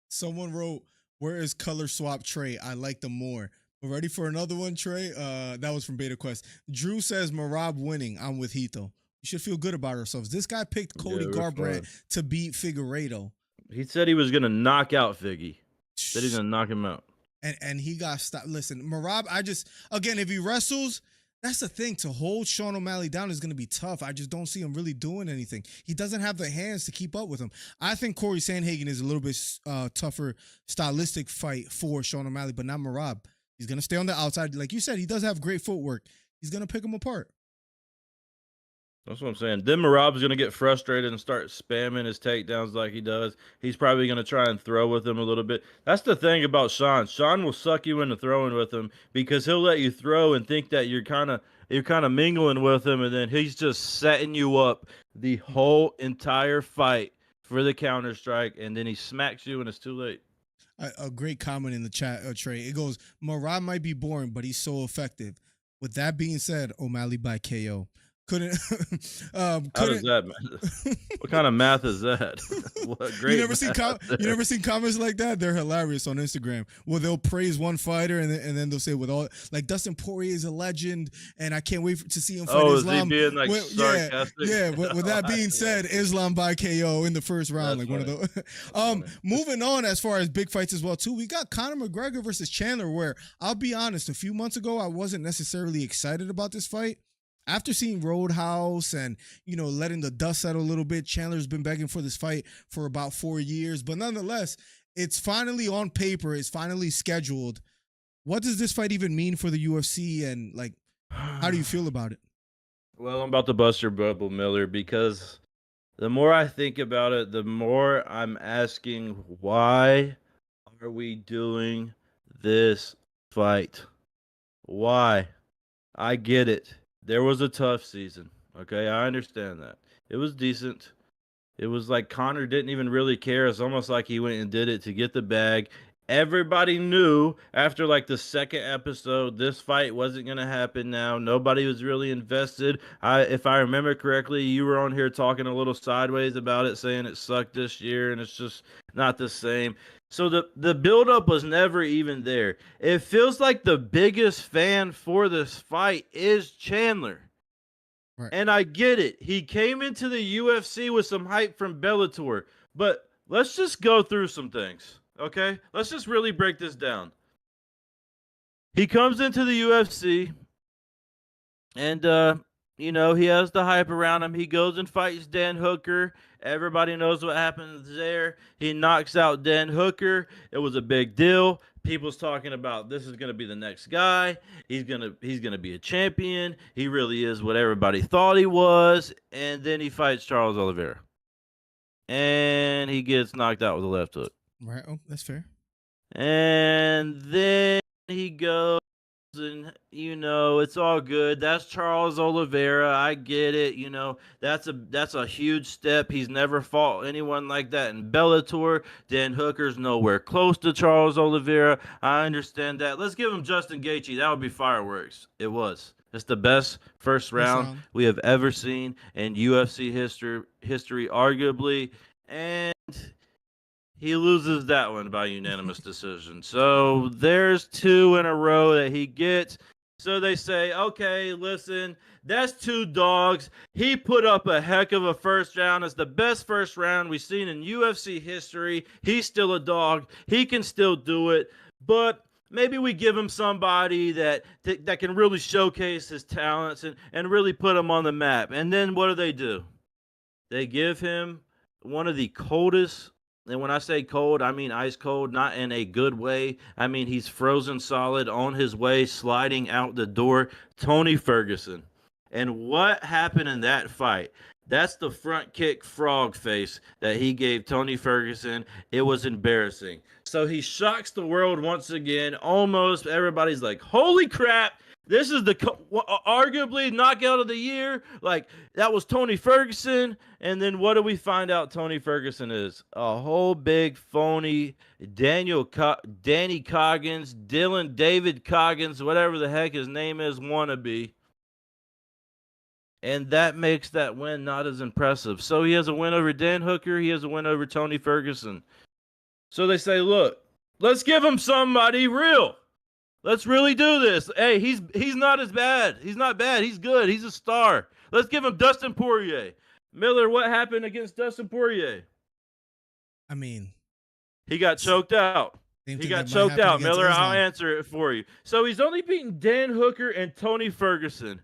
someone wrote, "Where is color swap Trey? I like them more." We're ready for another one, Trey? That was from Beta Quest. Drew says Merab winning. I'm with Hito. We should feel good about ourselves. This guy picked Cody Garbrandt to beat Figueiredo. He said he was going to knock out Figgy. Said he's going to knock him out. And he got stopped. Listen, Merab, again, if he wrestles, that's the thing. To hold Sean O'Malley down is going to be tough. I just don't see him really doing anything. He doesn't have the hands to keep up with him. I think Corey Sandhagen is a little bit tougher stylistic fight for Sean O'Malley, but not Merab. He's going to stay on the outside. Like you said, he does have great footwork. He's going to pick him apart. That's what I'm saying. Then Merab's going to get frustrated and start spamming his takedowns like he does. He's probably going to try and throw with him a little bit. That's the thing about Sean. Sean will suck you into throwing with him because he'll let you throw and think that you're kind of mingling with him, and then he's just setting you up the whole entire fight for the counter strike, and then he smacks you and it's too late. A great comment in the chat, Trey. It goes, Merab might be boring, but he's so effective. With that being said, O'Malley by KO. How does that matter? What kind of math is that? What great you never seen comments like that? They're hilarious on Instagram. Well, they'll praise one fighter and then they'll say with all like Dustin Poirier is a legend and I can't wait to see him fight Islam. Is he being like sarcastic? Yeah. With that being said, Islam by KO in the first round. That's like funny. One of those. Moving on as far as big fights as well too. We got Conor McGregor versus Chandler. Where I'll be honest, a few months ago I wasn't necessarily excited about this fight. After seeing Roadhouse and, letting the dust settle a little bit, Chandler's been begging for this fight for about 4 years. But nonetheless, it's finally on paper. It's finally scheduled. What does this fight even mean for the UFC? And, how do you feel about it? Well, I'm about to bust your bubble, Miller, because the more I think about it, the more I'm asking, why are we doing this fight? Why? I get it. There was a tough season, okay? I understand that. It was decent. It was like Conor didn't even really care. It's almost like he went and did it to get the bag. Everybody knew after like the second episode, this fight wasn't going to happen now. Nobody was really invested. If I remember correctly, you were on here talking a little sideways about it, saying it sucked this year and it's just not the same. So the buildup was never even there. It feels like the biggest fan for this fight is Chandler. Right. And I get it. He came into the UFC with some hype from Bellator. But let's just go through some things, okay? Let's just really break this down. He comes into the UFC, and, he has the hype around him. He goes and fights Dan Hooker. Everybody knows what happens there. He knocks out Dan Hooker. It was a big deal. People's talking about this is going to be the next guy. He's going to be a champion. He really is what everybody thought he was. And then he fights Charles Oliveira. And he gets knocked out with a left hook. Right. Oh, that's fair. And then he goes and, it's all good. That's Charles Oliveira. I get it. That's a huge step. He's never fought anyone like that in Bellator. Dan Hooker's nowhere close to Charles Oliveira. I understand that. Let's give him Justin Gaethje. That would be fireworks. It was. It's the best first round we have ever seen in UFC history, arguably. And he loses that one by unanimous decision. So there's 2 in a row that he gets. So they say, okay, listen, that's 2 dogs. He put up a heck of a first round. It's the best first round we've seen in UFC history. He's still a dog. He can still do it. But maybe we give him somebody that can really showcase his talents and really put him on the map. And then what do? They give him one of the coldest, and when I say cold, I mean ice cold, not in a good way. I mean he's frozen solid on his way, sliding out the door, Tony Ferguson. And what happened in that fight? That's the front kick frog face that he gave Tony Ferguson. It was embarrassing. So he shocks the world once again. Almost everybody's like, holy crap. This is the arguably knockout of the year. Like, that was Tony Ferguson. And then what do we find out Tony Ferguson is? A whole big phony Danny Coggins, Dylan David Coggins, whatever the heck his name is, wannabe. And that makes that win not as impressive. So he has a win over Dan Hooker. He has a win over Tony Ferguson. So they say, look, let's give him somebody real. Let's really do this. Hey, he's not as bad. He's not bad. He's good. He's a star. Let's give him Dustin Poirier. Miller, what happened against Dustin Poirier? I mean, he got choked out. He got choked out, Miller. I'll answer it for you. So he's only beaten Dan Hooker and Tony Ferguson.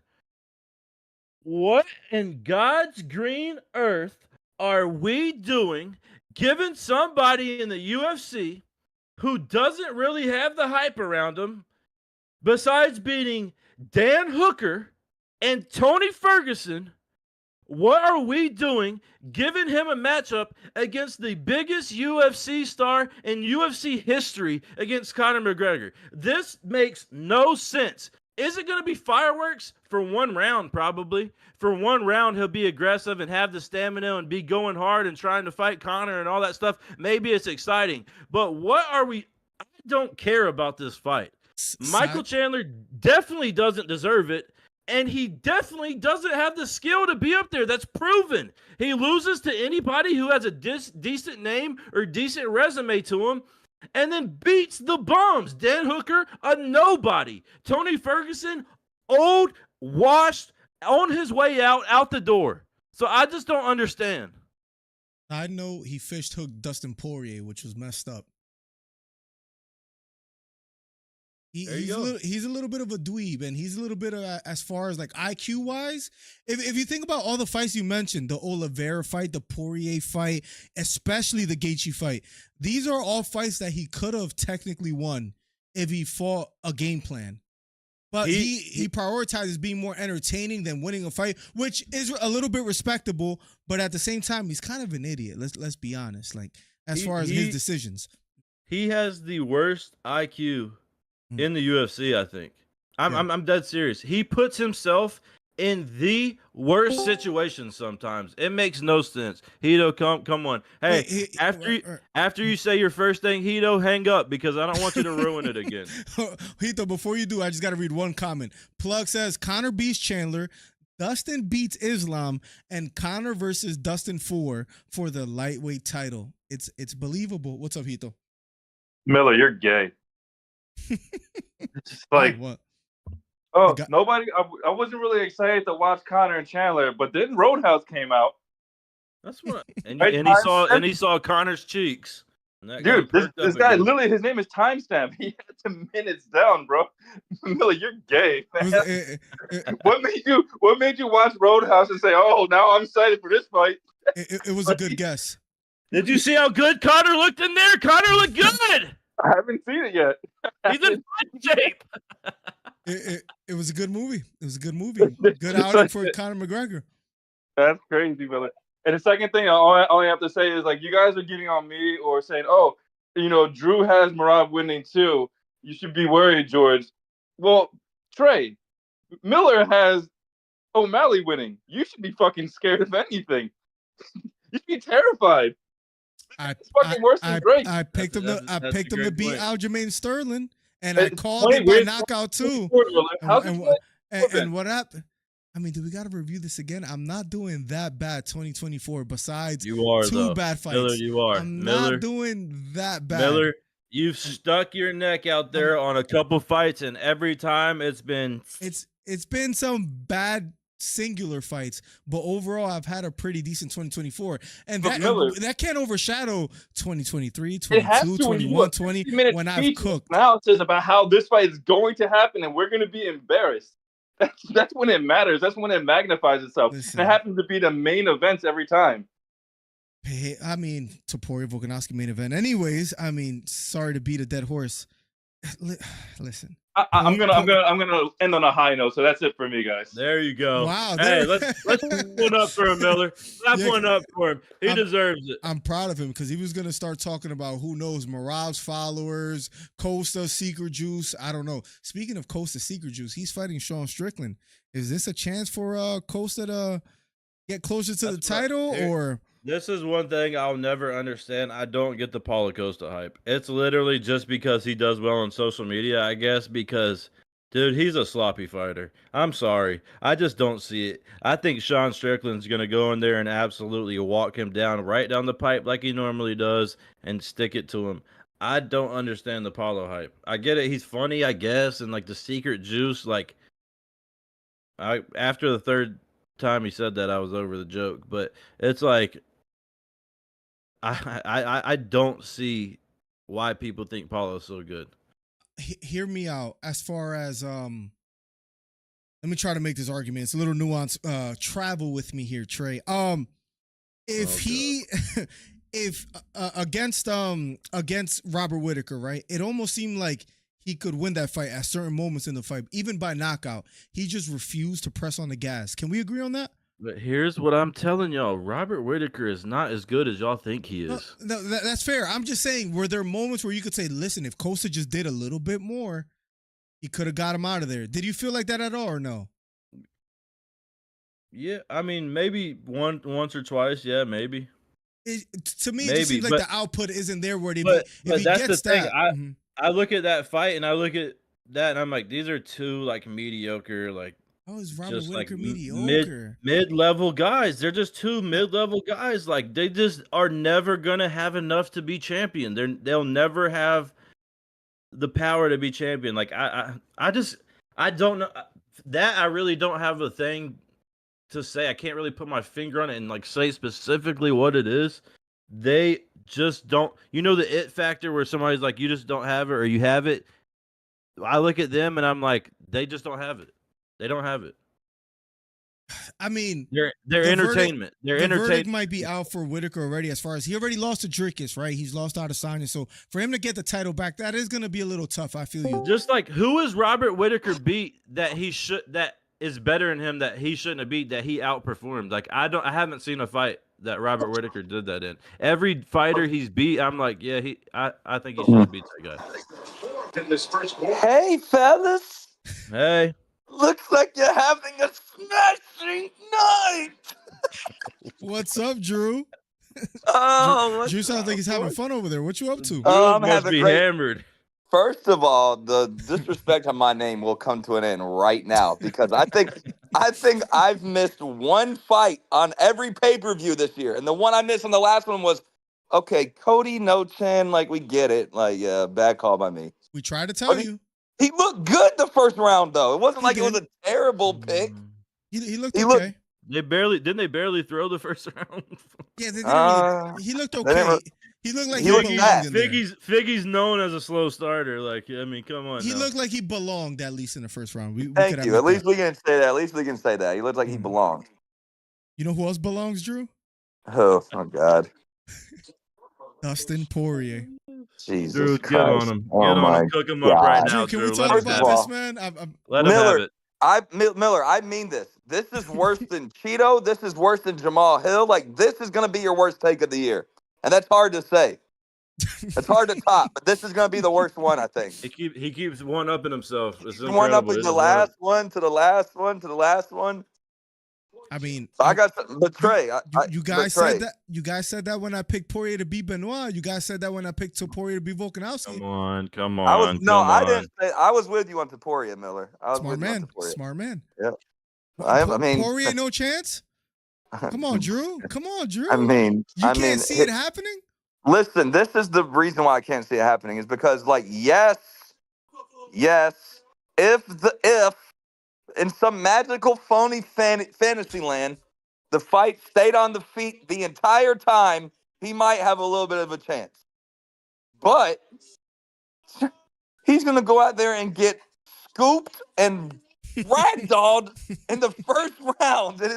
What in God's green earth are we doing giving somebody in the UFC who doesn't really have the hype around him, besides beating Dan Hooker and Tony Ferguson? What are we doing giving him a matchup against the biggest UFC star in UFC history against Conor McGregor? This makes no sense. Is it going to be fireworks for 1 round? Probably. For 1 round, he'll be aggressive and have the stamina and be going hard and trying to fight Conor and all that stuff. Maybe it's exciting. But what are we? I don't care about this fight. Michael Chandler definitely doesn't deserve it. And he definitely doesn't have the skill to be up there. That's proven. He loses to anybody who has a decent name or decent resume to him, and then beats the bums. Dan Hooker, a nobody. Tony Ferguson, old, washed, on his way out the door. So I just don't understand. I know he fished hooked Dustin Poirier, which was messed up. He's a little bit of a dweeb, and he's a little bit of, as far as like IQ wise. If you think about all the fights you mentioned, the Oliveira fight, the Poirier fight, especially the Gaethje fight, these are all fights that he could have technically won if he fought a game plan. But he prioritizes being more entertaining than winning a fight, which is a little bit respectable. But at the same time, he's kind of an idiot. Let's be honest. Like as far as his decisions, he has the worst IQ in the UFC, I think. I'm dead serious. He puts himself in the worst situations sometimes. It makes no sense. Hito, come on. Hey, after you say your first thing, Hito, hang up because I don't want you to ruin it again. Hito, before you do, I just got to read one comment. Plug says, Conor beats Chandler, Dustin beats Islam, and Conor versus Dustin for the lightweight title. It's believable. What's up, Hito? Miller, you're gay. It's just like, what? Nobody. I wasn't really excited to watch Conor and Chandler, but then Roadhouse came out. That's what. And he saw Conor's cheeks. Dude, this guy again. Literally, his name is Timestamp. He had the minutes down, bro. Miller, you're gay. What made you watch Roadhouse and say, "Oh, now I'm excited for this fight"? It was a good guess. Did you see how good Conor looked in there? Conor looked good. I haven't seen it yet. He's in good shape. It was a good movie. It was a good movie. Good outing for Conor McGregor. That's crazy, Miller. And the second thing I only have to say is, like, you guys are getting on me or saying, oh, Drew has Merab winning too. You should be worried, George. Well, Trey, Miller has O'Malley winning. You should be fucking scared of anything. You should be terrified. I picked him to beat Aljamain Sterling, and I called it by knockout too. And what happened? I mean, do we got to review this again? I'm not doing that bad 2024. Besides, you are two bad fights. Miller, you are. I'm not doing that bad. You've stuck your neck out there on a couple fights, and every time it's been some bad singular fights, but overall I've had a pretty decent 2024, and that can't overshadow 2023, 22, 21, 20 when I've cooked. Analysis about how this fight is going to happen, and we're going to be embarrassed. That's when it matters. That's when it magnifies itself. Listen, and it happens to be the main events every time. I mean, Topuria Volkanovski main event. Anyways, I mean, sorry to beat a dead horse. Listen, I'm gonna end on a high note. So that's it for me, guys. There you go. Wow. Hey, let's put one up for him, Miller. Clap one up for him. He deserves it. I'm proud of him because he was gonna start talking about who knows Marav's followers, Costa, Secret Juice. I don't know. Speaking of Costa, Secret Juice, he's fighting Sean Strickland. Is this a chance for Costa to get closer to the title, or? This is one thing I'll never understand. I don't get the Paulo Costa hype. It's literally just because he does well on social media, I guess, because, dude, he's a sloppy fighter. I'm sorry. I just don't see it. I think Sean Strickland's going to go in there and absolutely walk him down right down the pipe like he normally does and stick it to him. I don't understand the Paulo hype. I get it. He's funny, I guess, and, like, the secret juice, like, after the third time he said that, I was over the joke. But it's like, I don't see why people think Paulo's so good. Hear me out. As far as let me try to make this argument. It's a little nuanced. Travel with me here, Trey. If against Robert Whittaker, right? It almost seemed like he could win that fight at certain moments in the fight, even by knockout. He just refused to press on the gas. Can we agree on that? But here's what I'm telling y'all. Robert Whittaker is not as good as y'all think he is. No, that's fair. I'm just saying, were there moments where you could say, listen, if Costa just did a little bit more, he could have got him out of there. Did you feel like that at all or no? Yeah, I mean, maybe once or twice. Yeah, maybe. To me, it just seems like the output isn't there where but that's the thing. I look at that fight and I look at that and I'm like, these are two like mediocre, like, oh, is Robert Whittaker mediocre? Mid-level guys. They're just two mid-level guys. Like, they just are never gonna have enough to be champion. They'll never have the power to be champion. Like, I don't know that. I really don't have a thing to say. I can't really put my finger on it and like say specifically what it is. They just don't. You know the it factor where somebody's like, you just don't have it or you have it. I look at them and I'm like, they just don't have it. They don't have it. I mean, they're entertainment. Their verdict might be out for Whittaker already. As far as he already lost to Dricus, right? He's lost out of signing. So for him to get the title back, that is going to be a little tough. I feel you. Just like who is Robert Whittaker beat that is better than him that he shouldn't have beat that he outperformed. Like I haven't seen a fight that Robert Whittaker did that in. Every fighter he's beat, I'm like, yeah, I think he should have beat that guy. Hey, fellas. Hey. Looks like you're having a smashing night. What's up, Drew? Oh, Drew sounds like he's having fun over there. What you up to? I'm must be hammered. First of all, the disrespect on my name will come to an end right now because I think I've missed one fight on every pay-per-view this year, and the one I missed on the last one was okay. Cody no chin, like we get it, like bad call by me. We tried to tell you. He looked good the first round, though. It wasn't like it was a terrible pick. He looked okay. They barely throw the first round. Yeah, they didn't he looked okay. He looked like he belonged in there. Figgy's known as a slow starter. Like, I mean, come on. He looked like he belonged at least in the first round. Thank you. At least we can say that. At least we can say that. He looked like he belonged. You know who else belongs, Drew? Oh God. Dustin Poirier. Jesus Drew, Christ. get on him. Get on him. Cook him up right now, Drew. Can we talk about this, man? Let him have it. Miller, I mean this. This is worse than Cheeto. This is worse than Jamal Hill. Like, this is going to be your worst take of the year. And that's hard to say. It's hard to top, but this is going to be the worst one, I think. He keeps one-upping himself. One-upping the last one to the last one to the last one. I mean, so I got Trey. You guys said that. You guys said that when I picked Poirier to beat Benoit. You guys said that when I picked Poirier to beat Volkanovski. Come on. I didn't say. I was with you on Poirier, Miller. I was smart man. Yeah. I mean, Poirier, no chance. Come on, Drew. I mean, you can't see it happening. Listen, this is the reason why I can't see it happening is because, like, yes, if in some magical phony fantasy land, the fight stayed on the feet the entire time, he might have a little bit of a chance. But he's gonna go out there and get scooped and ragdolled in the first round, and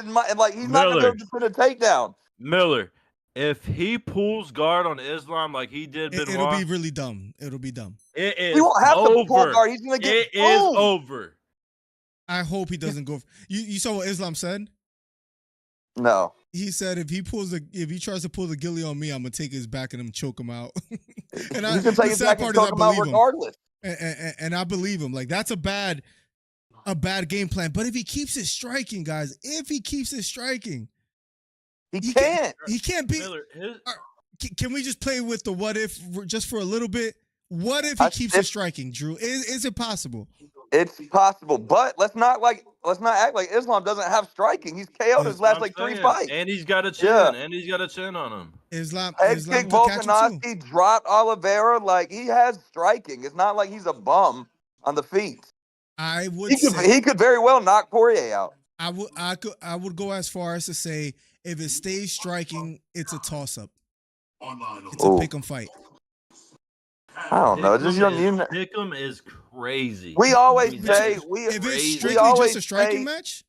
he's not gonna be able to put a takedown. Miller, if he pulls guard on Islam like he did Benoit, it'll be really dumb. It'll be dumb. It is he won't have over. to pull guard. He's gonna get It is over. I hope he doesn't go. You saw what Islam said? No. He said if he tries to pull the gilly on me, I'm gonna take his back and I'm choke him out. And you can take his back and choke him out regardless. And I believe him. Like, that's a bad game plan. But if he keeps it striking, guys, he can't. He can't beat. Miller, can we just play with the what if just for a little bit? What if he keeps it striking, Drew? Is it possible? It's possible, but let's not act like Islam doesn't have striking. He's KO'd his last 3 fights, and he's got a chin. Yeah. And he's got a chin on him. Islam kick Volkanovski, dropped Oliveira. Like, he has striking. It's not like he's a bum on the feet. I would. He could very well knock Poirier out. I would go as far as to say if it stays striking, it's a toss up. It's a pick'em fight. I don't know. Pick'em is crazy. We always say if it's strictly just a striking match.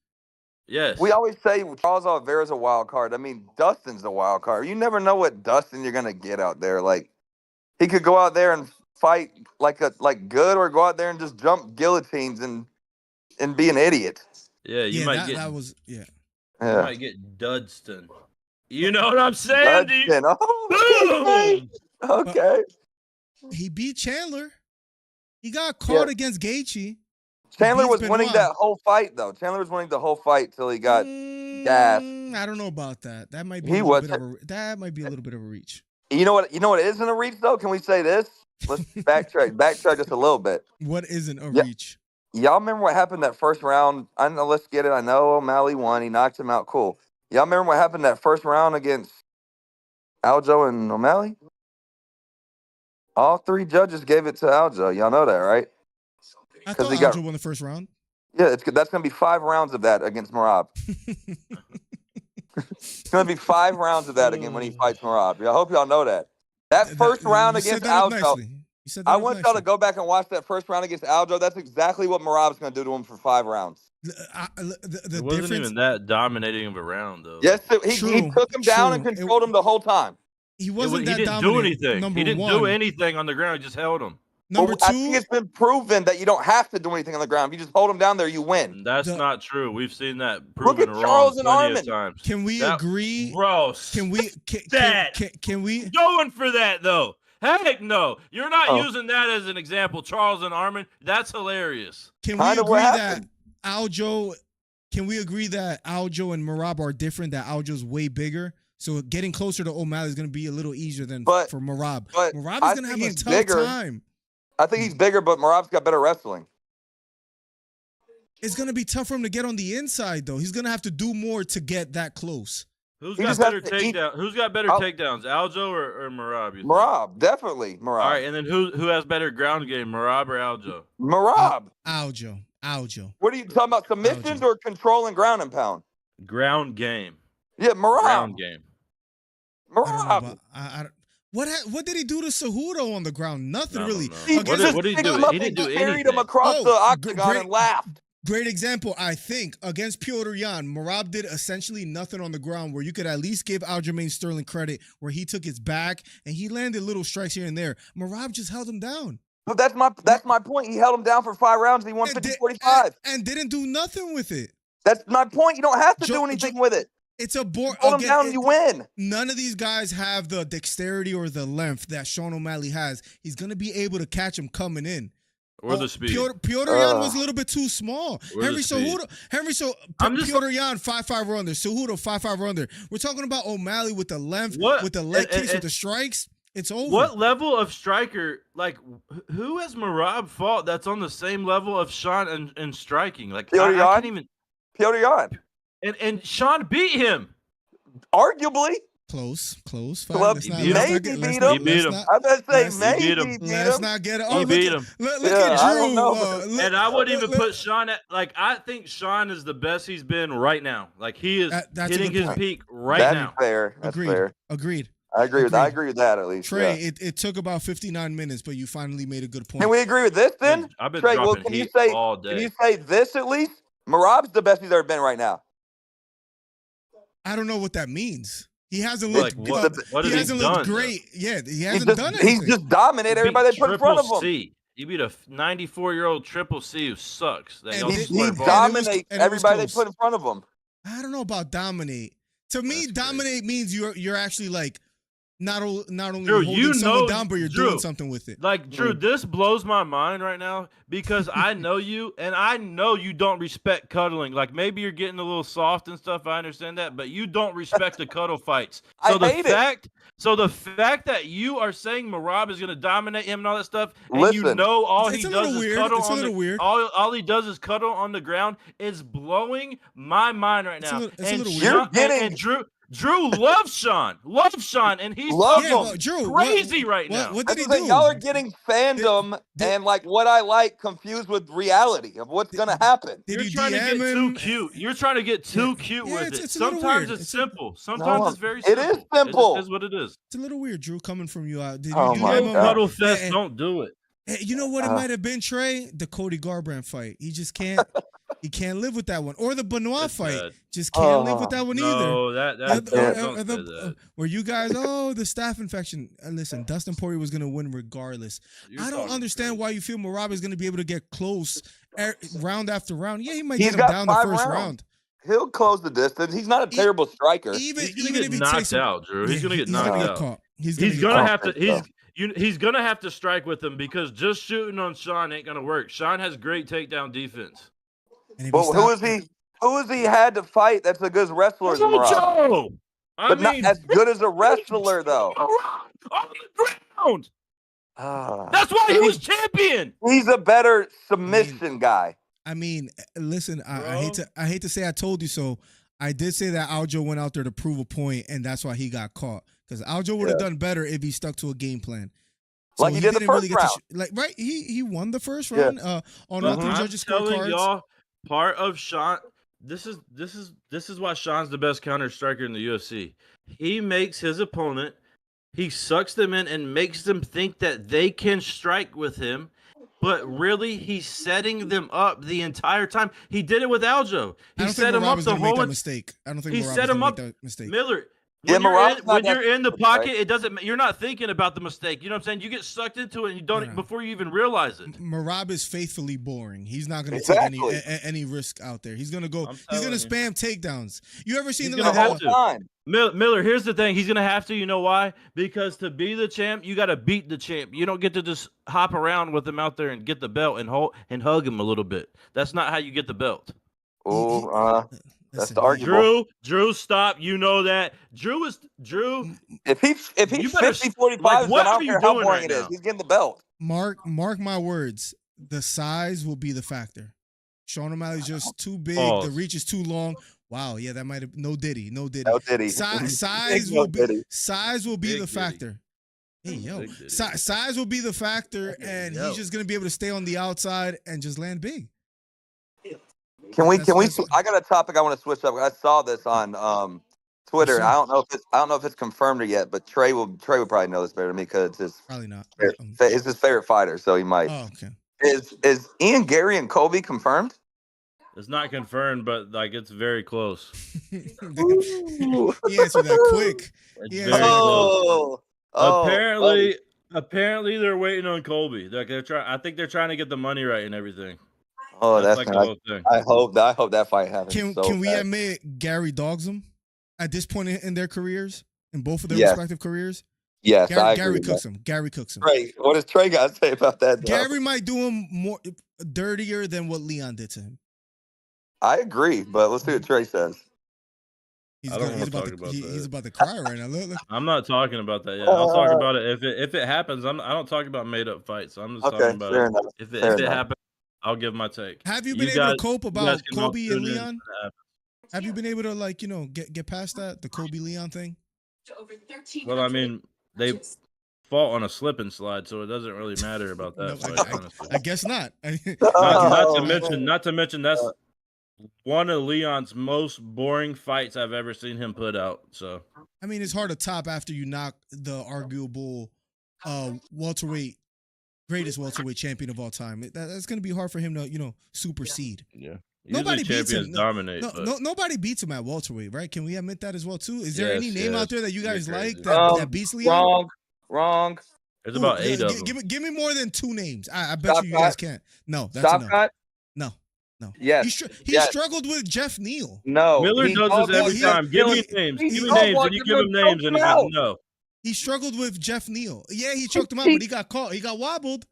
Yes. We always say Charles Oliveira's a wild card. I mean, Dustin's a wild card. You never know what Dustin you're gonna get out there. Like, he could go out there and fight like good, or go out there and just jump guillotines and be an idiot. Yeah, you might get. That was You might get Dudston. You know what I'm saying? Dudston. Oh, okay. He beat Chandler. He got caught against Gaethje. Chandler was winning that whole fight, though. Chandler was winning the whole fight till he got gassed. I don't know about that. That might be that might be a little bit of a reach. You know what? It isn't a reach, though. Can we say this? Let's backtrack just a little bit. What isn't a reach? Y'all remember what happened that first round? I know. Let's get it. I know O'Malley won. He knocked him out. Cool. Y'all remember what happened that first round against Aljo and O'Malley? All 3 judges gave it to Aljo. Y'all know that, right? I thought Aljo won the first round. Yeah, that's going to be 5 rounds of that against Merab. It's going to be 5 rounds of that again when he fights Merab. I hope y'all know that. That first round against Aljo, I want y'all to go back and watch that first round against Aljo. That's exactly what Merab's going to do to him for 5 rounds. It wasn't even that dominating of a round, though. Yes, he took him down and controlled him the whole time. He wasn't that dominant. Do anything. He didn't do anything on the ground. He just held him. Number 2, I think it's been proven that you don't have to do anything on the ground. If you just hold him down there, you win. That's not true. We've seen that proven wrong Charles and plenty Arman. of times. Can we agree? Bro, can we going for that though? Heck no. You're not using that as an example, Charles and Arman. That's hilarious. Can we agree that Aljo and Merab are different, that Aljo's way bigger? So getting closer to O'Malley is going to be a little easier than for Merab. But Merab is going to have a tough time. I think he's bigger, but Merab's got better wrestling. It's going to be tough for him to get on the inside, though. He's going to have to do more to get that close. Who's got better takedowns, Aljo or Merab? Merab, definitely Merab. All right, and then who has better ground game, Merab or Aljo? Merab. Aljo. What are you talking about? Submissions or control and ground and pound? Ground game. Yeah, Merab. Ground game. Merab. What did he do to Cejudo on the ground? Nothing really. What did he do? He didn't do anything. Carried him across the octagon and laughed. Great example, I think, against Petr Yan. Merab did essentially nothing on the ground, where you could at least give Aljamain Sterling credit, where he took his back and he landed little strikes here and there. Merab just held him down. But that's my point. He held him down for 5 rounds and he won 50-45. And didn't do nothing with it. That's my point. You don't have to do anything with it. It's a board. Hold him down and you win. None of these guys have the dexterity or the length that Sean O'Malley has. He's going to be able to catch him coming in. Or the speed. Petr Yan was a little bit too small. Petr Yan 5'5" under. Cejudo 5'5" under. We're talking about O'Malley with the length, with the leg kicks, with the strikes. It's over. What level of striker, like, who has Merab fought that's on the same level of Sean and striking? Like, I can't even. Petr Yan. And Sean beat him. Arguably. Close fight. Club Let's maybe beat him. He beat him. I was about to say let's- maybe beat him. beat Let's him. not get it. He Oh, beat him. look Yeah, at I Drew. don't know. And I wouldn't even put Sean at, like, I think Sean is the best he's been right now. Like, he is That's a hitting good his point. peak right That's now. fair. That's Agreed. fair. Agreed. I agree with that at least. Trey, Yeah. it took about 59 minutes, but you finally made a good point. Can we agree with this then? I've been Trey, well, dropping can you heat say all day. can you say this at least? Marab's the best he's ever been right now. I don't know what that means. He hasn't Like, looked what he has hasn't he looked done? great. Yeah, he hasn't done anything. He's just dominated everybody they put in front of him. C. He beat a 94-year-old Triple C who sucks. That And y'all he- swear He by. dominates and it was everybody they close. put in front of him. I don't know about dominate. To me, That's dominate means you're actually like not only Drew, holding you someone know- down, but you're Drew, doing something with it. Like, Drew, this blows my mind right now because I know you, and I know you don't respect cuddling. Like, maybe you're getting a little soft and stuff. I understand that, but you don't respect the cuddle fights. So I hate it. So the fact that you are saying Marab is going to dominate him and all that stuff, and you Listen, know all It's he a does little is weird. cuddle It's a on little the weird. all he does is cuddle on the ground is blowing my mind right It's a now. little- it's a and little Sean- weird. You're getting- and Drew loves Sean, and he's Love Yeah, him. well, Drew, crazy right now. What That's did he the thing. do? Y'all are getting fandom and like what I like confused with reality of what's gonna happen. Did You're you trying to get DM too him? cute. You're trying to get too Yeah. cute Yeah, with it's- it. it's a little Sometimes weird. it's It's a- simple. Sometimes No, it's very it simple. is simple. It is what it is. It's a little weird, Drew, coming from you. Did you Oh DM my him? God. Cuddle fest, Hey, don't do it. hey, you know what it Uh. might have been, Trey? The Cody Garbrandt fight. He just can't. He can't live with that one, or the Benoit It's fight. bad. Just can't live with that one either. No, Yeah, don't say that. where you guys, the staph infection. Listen, Dustin Poirier was going to win regardless. You're I don't talking understand crazy. why you feel Marab is going to be able to get close round after round. Yeah, he might He's get him got down the 5 first rounds. round. He'll close the distance. He's not a E- terrible striker. Even He's gonna even get if he knocked takes him, out, Drew. He's gonna get he's knocked gonna get out. caught. He's He's get gonna caught. have to. think so. He's gonna have to strike with him because just shooting on Sean ain't gonna work. Sean has great takedown defense. And if Well, he who stop- is he? Who has he had to fight that's a good wrestler as Marab? Joe! I But mean, not as good as a wrestler though. on the ground. Ah. That's why he was champion. He's a better submission guy. I mean, listen, I hate Bro. to say I told you so. I did say that Aljo went out there to prove a point, and that's why he got caught. Because Aljo would have done better if he stuck to a game plan. So Like he did the didn't first get to round. right. He won the first Yeah. round on all But three I'm judges' telling scorecards. y'all, part of Sean. This is why Sean's the best counter striker in the UFC. He makes his opponent. He sucks them in and makes them think that they can strike with him, but really he's setting them up the entire time. He did it with Aljo. I He don't set think him Marab up is the going to make whole. that mistake. I don't think He Marab set is him going up. to make that mistake. Miller, Yeah, when, you're Marab's in, not when that you're in the good, pocket, right? it doesn't. You're not thinking about the mistake. You know what I'm saying? You get sucked into it and you don't No. before you even realize it. Marab is faithfully boring. He's not going to Exactly. take any risk out there. He's going to go. I'm He's going to telling spam takedowns. You ever seen He's the gonna The have whole to. time. Miller, here's the thing. He's going to have to. You know why? Because to be the champ, you got to beat the champ. You don't get to just hop around with him out there and get the belt and hug him a little bit. That's not how you get the belt. Oh, that's Listen, the argument. Drew, stop. You know that. Drew. If he's You better 50-45, like, then what I are don't you care how doing boring right it is. now? He's getting the belt. Mark my words. The size will be the factor. Sean O'Malley's just too big. Pause. The reach is too long. Wow, yeah, that might have no diddy. No Diddy. Size No will be Diddy. size will be Big the Diddy. factor. Hey yo, Big Diddy. size will be the factor, and Yo. he's just gonna be able to stay on the outside and just land big. Can we? That's- I got a topic I want to switch up. I saw this on Twitter. Sure. I don't know if it's confirmed or yet, but Trey will probably know this better than me because it's his Probably not. it's his favorite fighter, so he might. Oh, okay. Is Ian Gary and Colby confirmed? It's not confirmed, but like it's very close. He answered that quick. It's Yeah, very close. Buddy. Apparently they're waiting on Colby. Like they're trying. I think they're trying to get the money right and everything. Oh, that's like the nice. whole thing. I hope that fight happens. Can we bad. admit Gary dogs them at this point in their careers, in both of their Yes. respective careers? Yes, I agree. Gary with cooks that. him. Gary cooks him. Trey, what does Trey got to say about that? Though? Gary might do him more dirtier than what Leon did to him. I agree, but let's see what Trey says. He's I don't he's wanna about talk to about he's that. about to cry right now. Look. I'm not talking about that yet. I'll talk about it if it happens. I don't talk about made up fights. I'm just Okay, talking about fair it. enough. If fair it enough. happens, I'll give my take. Have you You been able guys- to cope You guys about can all Kobe tune and in Leon? when it happens. Have you been able to get past that, the Kobe Leon thing? Well, I mean, they fought on a slip and slide, so it doesn't really matter about that No, fight, honestly. I guess not. Not to mention that's one of Leon's most boring fights I've ever seen him put out. So I mean, it's hard to top after you knock the arguable greatest welterweight champion of all time. That's going to be hard for him to, supersede. yeah, Nobody beats him. Dominate. Nobody beats him at welterweight, right? Can we admit that as well too? Is there Yes, any name yes. out there that you guys You're like crazy. that beats Leon? Wrong. There's about 8 of them. Give me more than 2 names. I bet you guys can't. No, that's enough. Cut? No. Yes. He struggled with Jeff Neal. No. Miller does this every time. Give me names. Give me names, and you give him names, and he goes no. He struggled with Jeff Neal. Yeah, he choked him out, but he got caught. He got wobbled.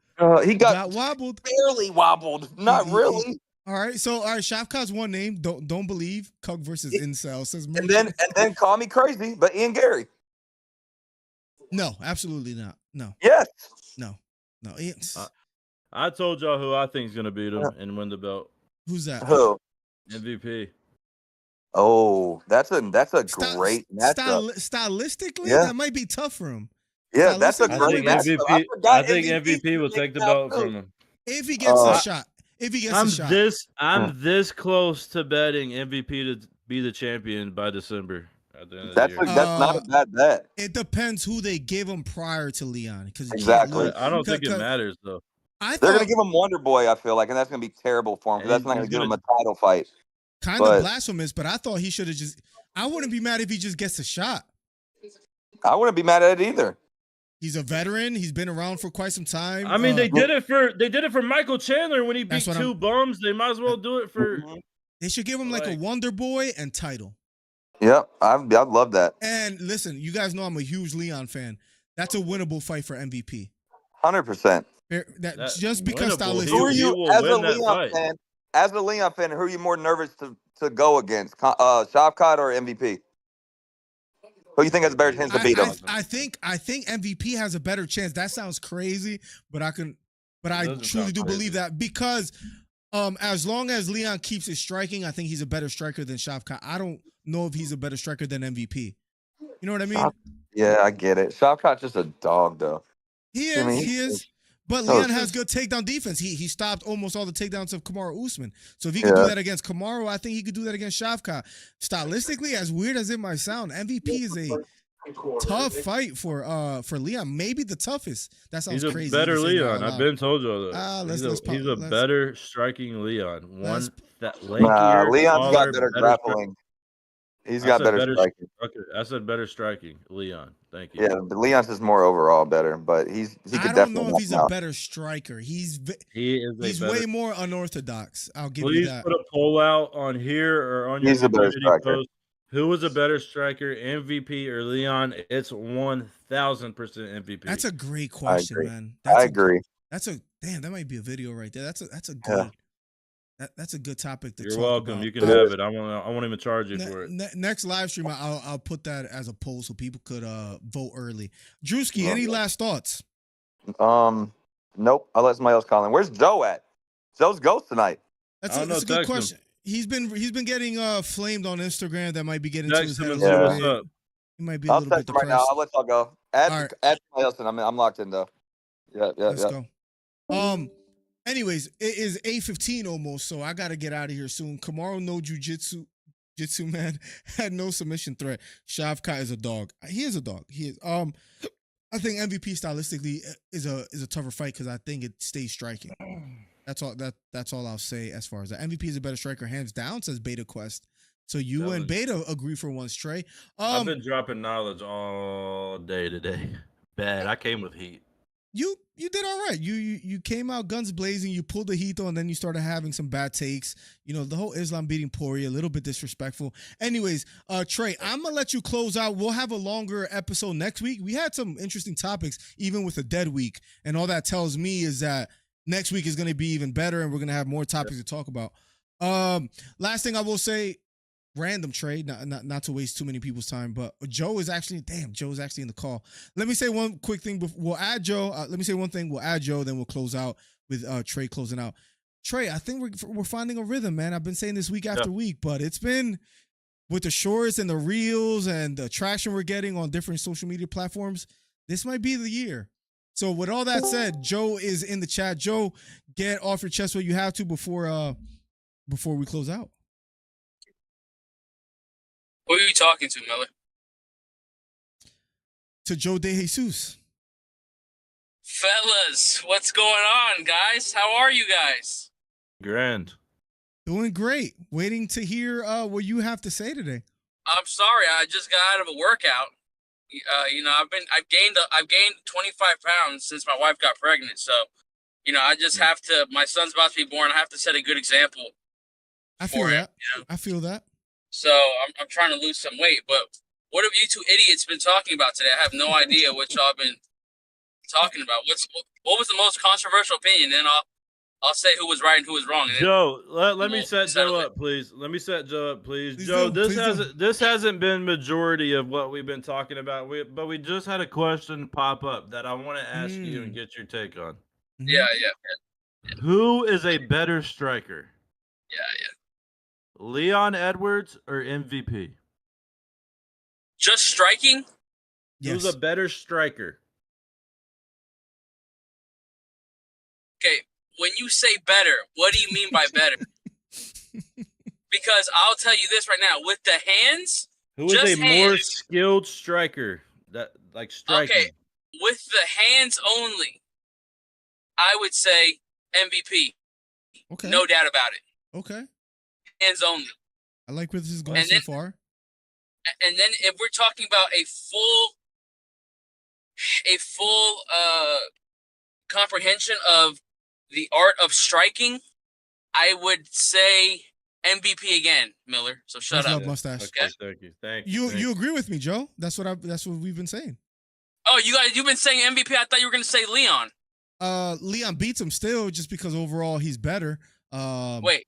He got wobbled. barely wobbled. Not really. All right, Shafkat's one name. Don't believe. Cug versus Incel says. And then call me crazy, but Ian Gary. No, absolutely not. No. Yes. No. I told y'all who I think is gonna beat him and win the belt. Who's that? Who? MVP. Oh, that's a great matchup. Stylistically, that might be tough for him. Yeah, that's a great matchup. I think MVP will take the belt from him. If he gets a shot. I'm this close to betting MVP to be the champion by December. That's not a bad bet. It depends who they give him prior to Leon. Exactly. I don't think it matters though. They're gonna give him Wonder Boy, I feel like, and that's gonna be terrible for him because that's not gonna give him a title fight. Kind of blasphemous, but I thought he should have just. I wouldn't be mad if he just gets a shot. I wouldn't be mad at it either. He's a veteran. He's been around for quite some time. I mean, they did it for Michael Chandler when he beat 2 bums. They might as well do it for. They should give him like a Wonder Boy and title. Yep, I'd love that. And listen, you guys know I'm a huge Leon fan. That's a winnable fight for MVP. 100%. Just because stylistically. Who are you as a Leon fan? As a Leon fan, who are you more nervous to go against, Shavkat or MVP? Who do you think has a better chance to beat him? I think MVP has a better chance. That sounds crazy, but I truly do believe that because as long as Leon keeps his striking, I think he's a better striker than Shavkat. I don't know if he's a better striker than MVP. You know what I mean? Yeah, I get it. Shavkat's just a dog, though. He is. But Leon has good takedown defense. He stopped almost all the takedowns of Kamaru Usman. So if he could do that against Kamaru, I think he could do that against Shavkat. Stylistically, as weird as it might sound, MVP is a tough fight for Leon. Maybe the toughest. That sounds crazy. He's a better Leon. I've been told you that. He's a better striking Leon. Leon's got better grappling. He's got better striking. Okay, I said better striking, Leon. Thank you. Yeah, but Leon's is more overall better, but he could definitely. I don't know if he's a better striker. He's way more unorthodox. I'll give you that. Please put a poll out on here or on your community post. Who was a better striker, MVP or Leon? It's 1,000% MVP. That's a great question, man. I agree. That might be a video right there. That's a good. Yeah. That's a good topic to talk about. You're welcome. You can have it. I won't even charge you for it. Next live stream, I'll put that as a poll so people could vote early. Drewski, any last thoughts? Nope. I'll let somebody else call in. Where's Joe at? Joe's ghost tonight. That's a good question. He's been getting flamed on Instagram. That might be getting to his head. What's up? He might be a little bit depressed. Right now. I'll let y'all go. Add somebody else in. I'm locked in though. Yeah. Let's go. Anyways, it is 8:15 almost, so I gotta get out of here soon. Kamaru no jujitsu man had no submission threat. Shavkat is a dog. He is a dog. He is. I think MVP stylistically is a tougher fight because I think it stays striking. That's all I'll say as far as that. MVP is a better striker, hands down, says Beta Quest. So you and Beta agree for once, Trey. I've been dropping knowledge all day today. Bad. I came with heat. You did all right. You came out guns blazing. You pulled the heat on, then you started having some bad takes. You know, the whole Islam beating Poirier, a little bit disrespectful. Anyways, Trey, I'm gonna let you close out. We'll have a longer episode next week. We had some interesting topics, even with a dead week, and all that tells me is that next week is gonna be even better, and we're gonna have more topics to talk about. Last thing I will say. Random trade, not to waste too many people's time, but Joe's actually in the call. Let me say one quick thing. We'll add Joe. Let me say one thing. We'll add Joe, then we'll close out with Trey closing out. Trey, I think we're finding a rhythm, man. I've been saying this week after week, but it's been with the shorts and the reels and the traction we're getting on different social media platforms, this might be the year. So with all that said, Joe is in the chat. Joe, get off your chest what you have to before we close out. Who are you talking to, Miller? To Joe De Jesus. Fellas, what's going on, guys? How are you guys? Grand. Doing great. Waiting to hear what you have to say today. I'm sorry, I just got out of a workout. I've gained 25 pounds since my wife got pregnant. So, I just have to. My son's about to be born. I have to set a good example. I feel that. I feel that. So I'm trying to lose some weight. But what have you two idiots been talking about today? I have no idea what y'all been talking about. What was the most controversial opinion? Then I'll say who was right and who was wrong. Joe, let me set Joe up, please. Let me set Joe up, please. Joe, this hasn't been majority of what we've been talking about. But we just had a question pop up that I want to ask you and get your take on. Yeah. Who is a better striker? Yeah. Leon Edwards or MVP? Just striking? Yes. Who's a better striker? Okay, when you say better, what do you mean by better? Because I'll tell you this right now, with the hands, who is a more skilled striker? That like striking. Okay, with the hands only, I would say MVP. Okay. No doubt about it. Okay. Hands only. I like where this is going so far. And then if we're talking about a full comprehension of the art of striking, I would say MVP again, Miller. So shut up. Mustache. Okay. Thank you. You agree with me, Joe? That's what we've been saying. Oh, you've been saying MVP. I thought you were going to say Leon. Leon beats him still, just because overall he's better. Wait.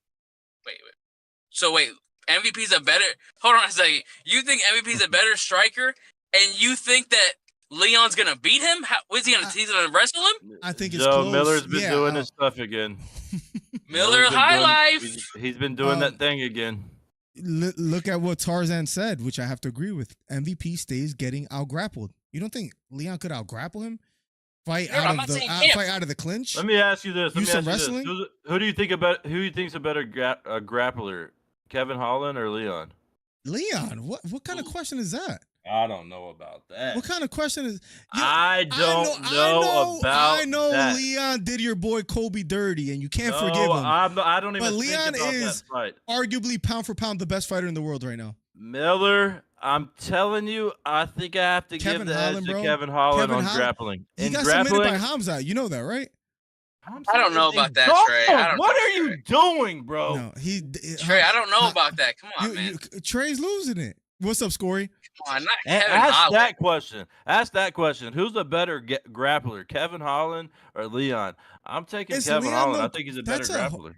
So wait, MVP's a better. Hold on a second. You think MVP's a better striker, and you think that Leon's gonna beat him? He's gonna wrestle him? I think it's Joe close. Miller's been doing his stuff again. Miller high life. He's been doing that thing again. Look at what Tarzan said, which I have to agree with. MVP stays getting out grappled. You don't think Leon could out grapple him? Fight out of the clinch. Let me ask you this. Wrestling? Who do you think Who do you think's a better grappler, Kevin Holland or Leon? Leon. What kind of question is that? I don't know about that. What kind of question is? I know that. Leon did your boy Kobe dirty, and you can't forgive him. I don't even. But Leon think about is that fight. arguably pound for pound the best fighter in the world right now. Miller, I'm telling you, I think I have to give the edge to Kevin Holland on grappling. He got submitted by Hamza. You know that, right? I don't know about that, Trey. What are you doing, bro? No, Trey, I don't know about that. Come on, man. Trey's losing it. What's up, Scory? Come on, not Kevin Ask Holland. Ask that question. Who's the better grappler, Kevin Holland or Leon? I'm taking Kevin Holland. I think he's a better grappler.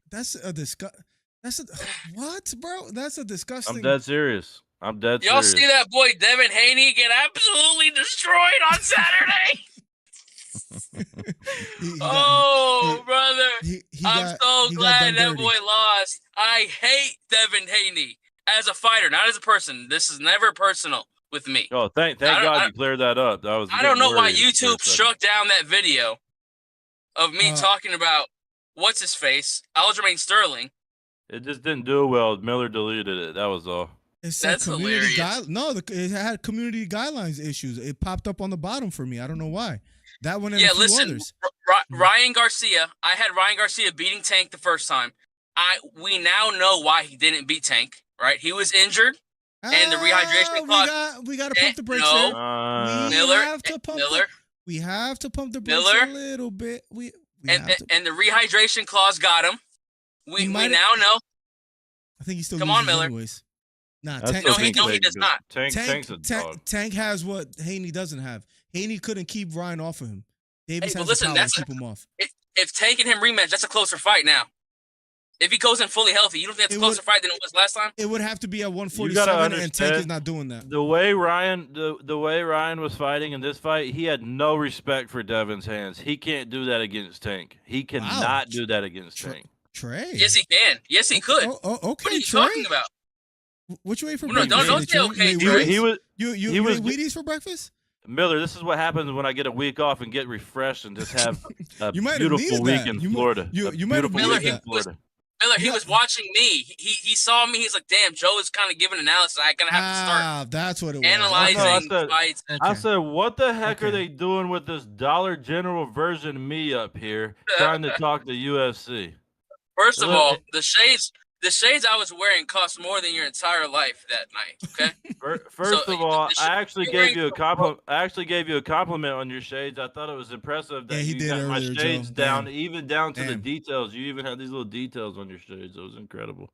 What, bro? That's a disgusting. I'm dead serious. Y'all see that boy Devin Haney get absolutely destroyed on Saturday? Brother. I'm so glad that boy lost. I hate Devin Haney as a fighter, not as a person. This is never personal with me. Oh, thank God you cleared that up. I don't know why YouTube struck down that video of me talking about what's his face, Aljamain Sterling. It just didn't do well. Miller deleted it. That was all. That's hilarious. It had community guidelines issues. It popped up on the bottom for me. I don't know why. That one and a few listen, others. Ryan Garcia. I had Ryan Garcia beating Tank the first time. We now know why he didn't beat Tank. Right? He was injured, and the rehydration clause. We got to pump the brakes there. We have to pump the brakes a little bit. And the rehydration clause got him. We now know. I think he still. Come on, Miller. Anyways. Nah, Tank, he does not. Tank has what Haney doesn't have. Haney couldn't keep Ryan off of him. Davis has the power to keep him off. If Tank and him rematch, that's a closer fight now. If he goes in fully healthy, you don't think that's a closer fight than it was last time? It would have to be at 147, and Tank is not doing that. The way Ryan was fighting in this fight, he had no respect for Devin's hands. He can't do that against Tank. He cannot do that against Tank. Trey. Yes, he can. Yes, he could. Okay, what are you Trey? talking about? What you ate for No, breakfast? don't say okay, Trey. He was You he was ate Wheaties for breakfast? Miller. This is what happens when I get a week off and get refreshed and just have a You might have beautiful needed week that. in You Florida. you might have beautiful needed week in that. Florida. Miller, he was watching me. He saw me. He's like, damn, Joe is kind of giving analysis. I'm going to have to start That's what it was. analyzing Okay. fights. I said, what the heck are Okay. they doing with this Dollar General version of me up here trying to talk to UFC? First of all, the shades I was wearing cost more than your entire life that night. Okay. First of all, I actually you're gave you a compliment. I actually gave you a compliment on your shades. I thought it was impressive that he you did got my earlier, shades Joe. down, Damn. even down to the Damn. details. You even had these little details on your shades. It was incredible.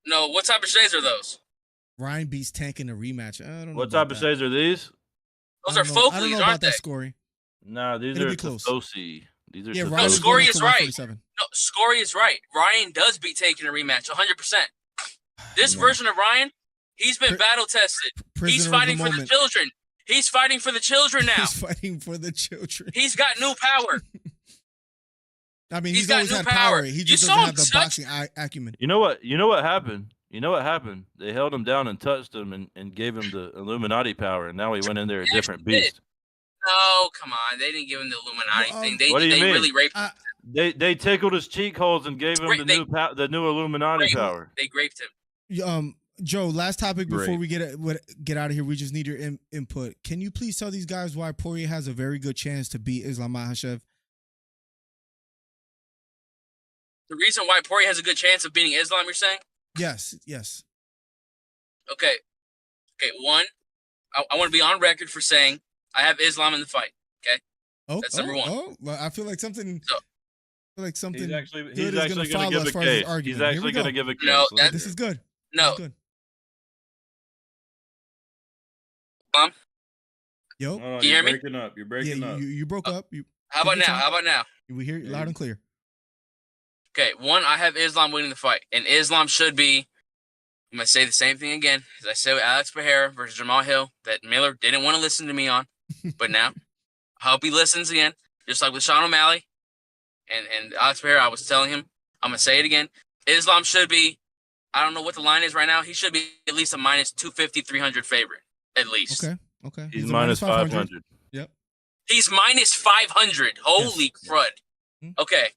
No, what type of shades are those? Ryan beats Tank in a rematch. I don't know. What type of shades are these? Those are I don't know Folkleys, about aren't they? that, Scory. Nah, these It'll are be close. Satoshi. These are Yeah, Satoshi. Ryan's Scory going is for right. 147. No, Scory is right. Ryan does beat Tank in a rematch, 100%. This Yeah. version of Ryan, he's been battle tested. He's Prisoner of fighting the for the moment. children. He's fighting for the children now. He's fighting for the children. He's got new power. I mean, He's he's got always new had power. power. He You just saw doesn't him have the touch- boxing acumen. You know what happened? You know what happened? They held him down and touched him and gave him the Illuminati power, and now he went in there a different beast. No, come on. They didn't give him the Illuminati Well, thing. They, what do you they mean? really raped him. They tickled his cheek holes and gave him the new Illuminati power. They raped him. Joe, last topic before Great. we get out of here. We just need your input. Can you please tell these guys why Poirier has a very good chance to beat Islam Makhachev? The reason why Poirier has a good chance of beating Islam, you're saying? Yes. Okay. One, I want to be on record for saying I have Islam in the fight. Okay. That's number one. Oh, well, I feel like something. He's actually good going is to follow give as a far as his case. argument. He's Here we actually go. going to give a case. No, This is good. No. This is good. Yo, No, you hear me? breaking up. You're breaking up. You broke up. How about now? How about now? We hear you loud and clear. Okay, one, I have Islam winning the fight, and Islam should be. I'm gonna say the same thing again as I said with Alex Pereira versus Jamal Hill that Miller didn't want to listen to me on, but now I hope he listens again, just like with Sean O'Malley and Alex Pereira. I was telling him, I'm gonna say it again. Islam should be. I don't know what the line is right now. He should be at least a minus 250, 300 favorite, at least. Okay. He's minus 500. Yep. He's minus 500. Holy crud. Okay.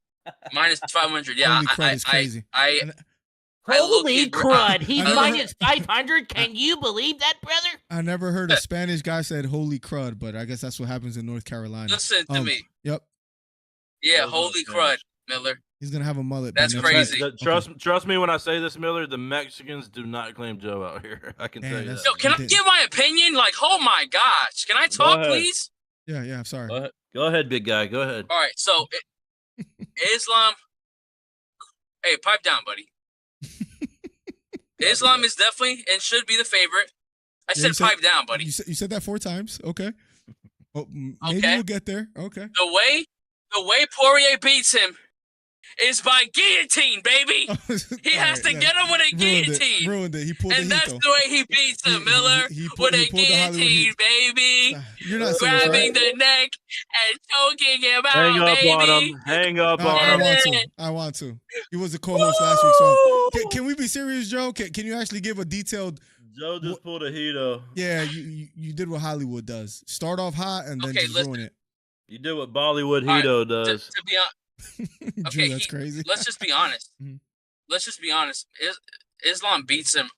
Minus 500. Yeah. Holy crud is crazy. Holy crud. He's I minus 500. Can you believe that, brother? I never heard a Spanish guy said holy crud, but I guess that's what happens in North Carolina. Listen to me. Yep. Yeah, holy crud, Miller. He's gonna have a mullet. That's crazy. Trust me when I say this, Miller. The Mexicans do not claim Joe out here. I can tell you that. Yo, can I give my opinion? Like, oh my gosh, can I talk, please? Yeah. I'm sorry. Go ahead, big guy. Go ahead. All right. So, Islam. Hey, pipe down, buddy. Islam is definitely and should be the favorite. I said pipe down, buddy. You said that 4 times. Okay. Oh, maybe Okay. we'll get there. Okay. The way Poirier beats him is by guillotine, baby. He has to get him with a guillotine. Ruined it. He pulled and the that's Hito. the way he beats him, Miller. With a guillotine, baby. You're not serious, grabbing right? the neck and choking him out, Hang up baby. on him. Hang up on him. I want to. He was the co-host last week, so can we be serious, Joe? Can you actually give a detailed? Joe just pulled a Hito. Yeah, you did what Hollywood does. Start off hot and then just ruin it. You did what Bollywood Hito does. To be honest. Drew, that's crazy. Let's just be honest. Let's just be honest. Islam beats him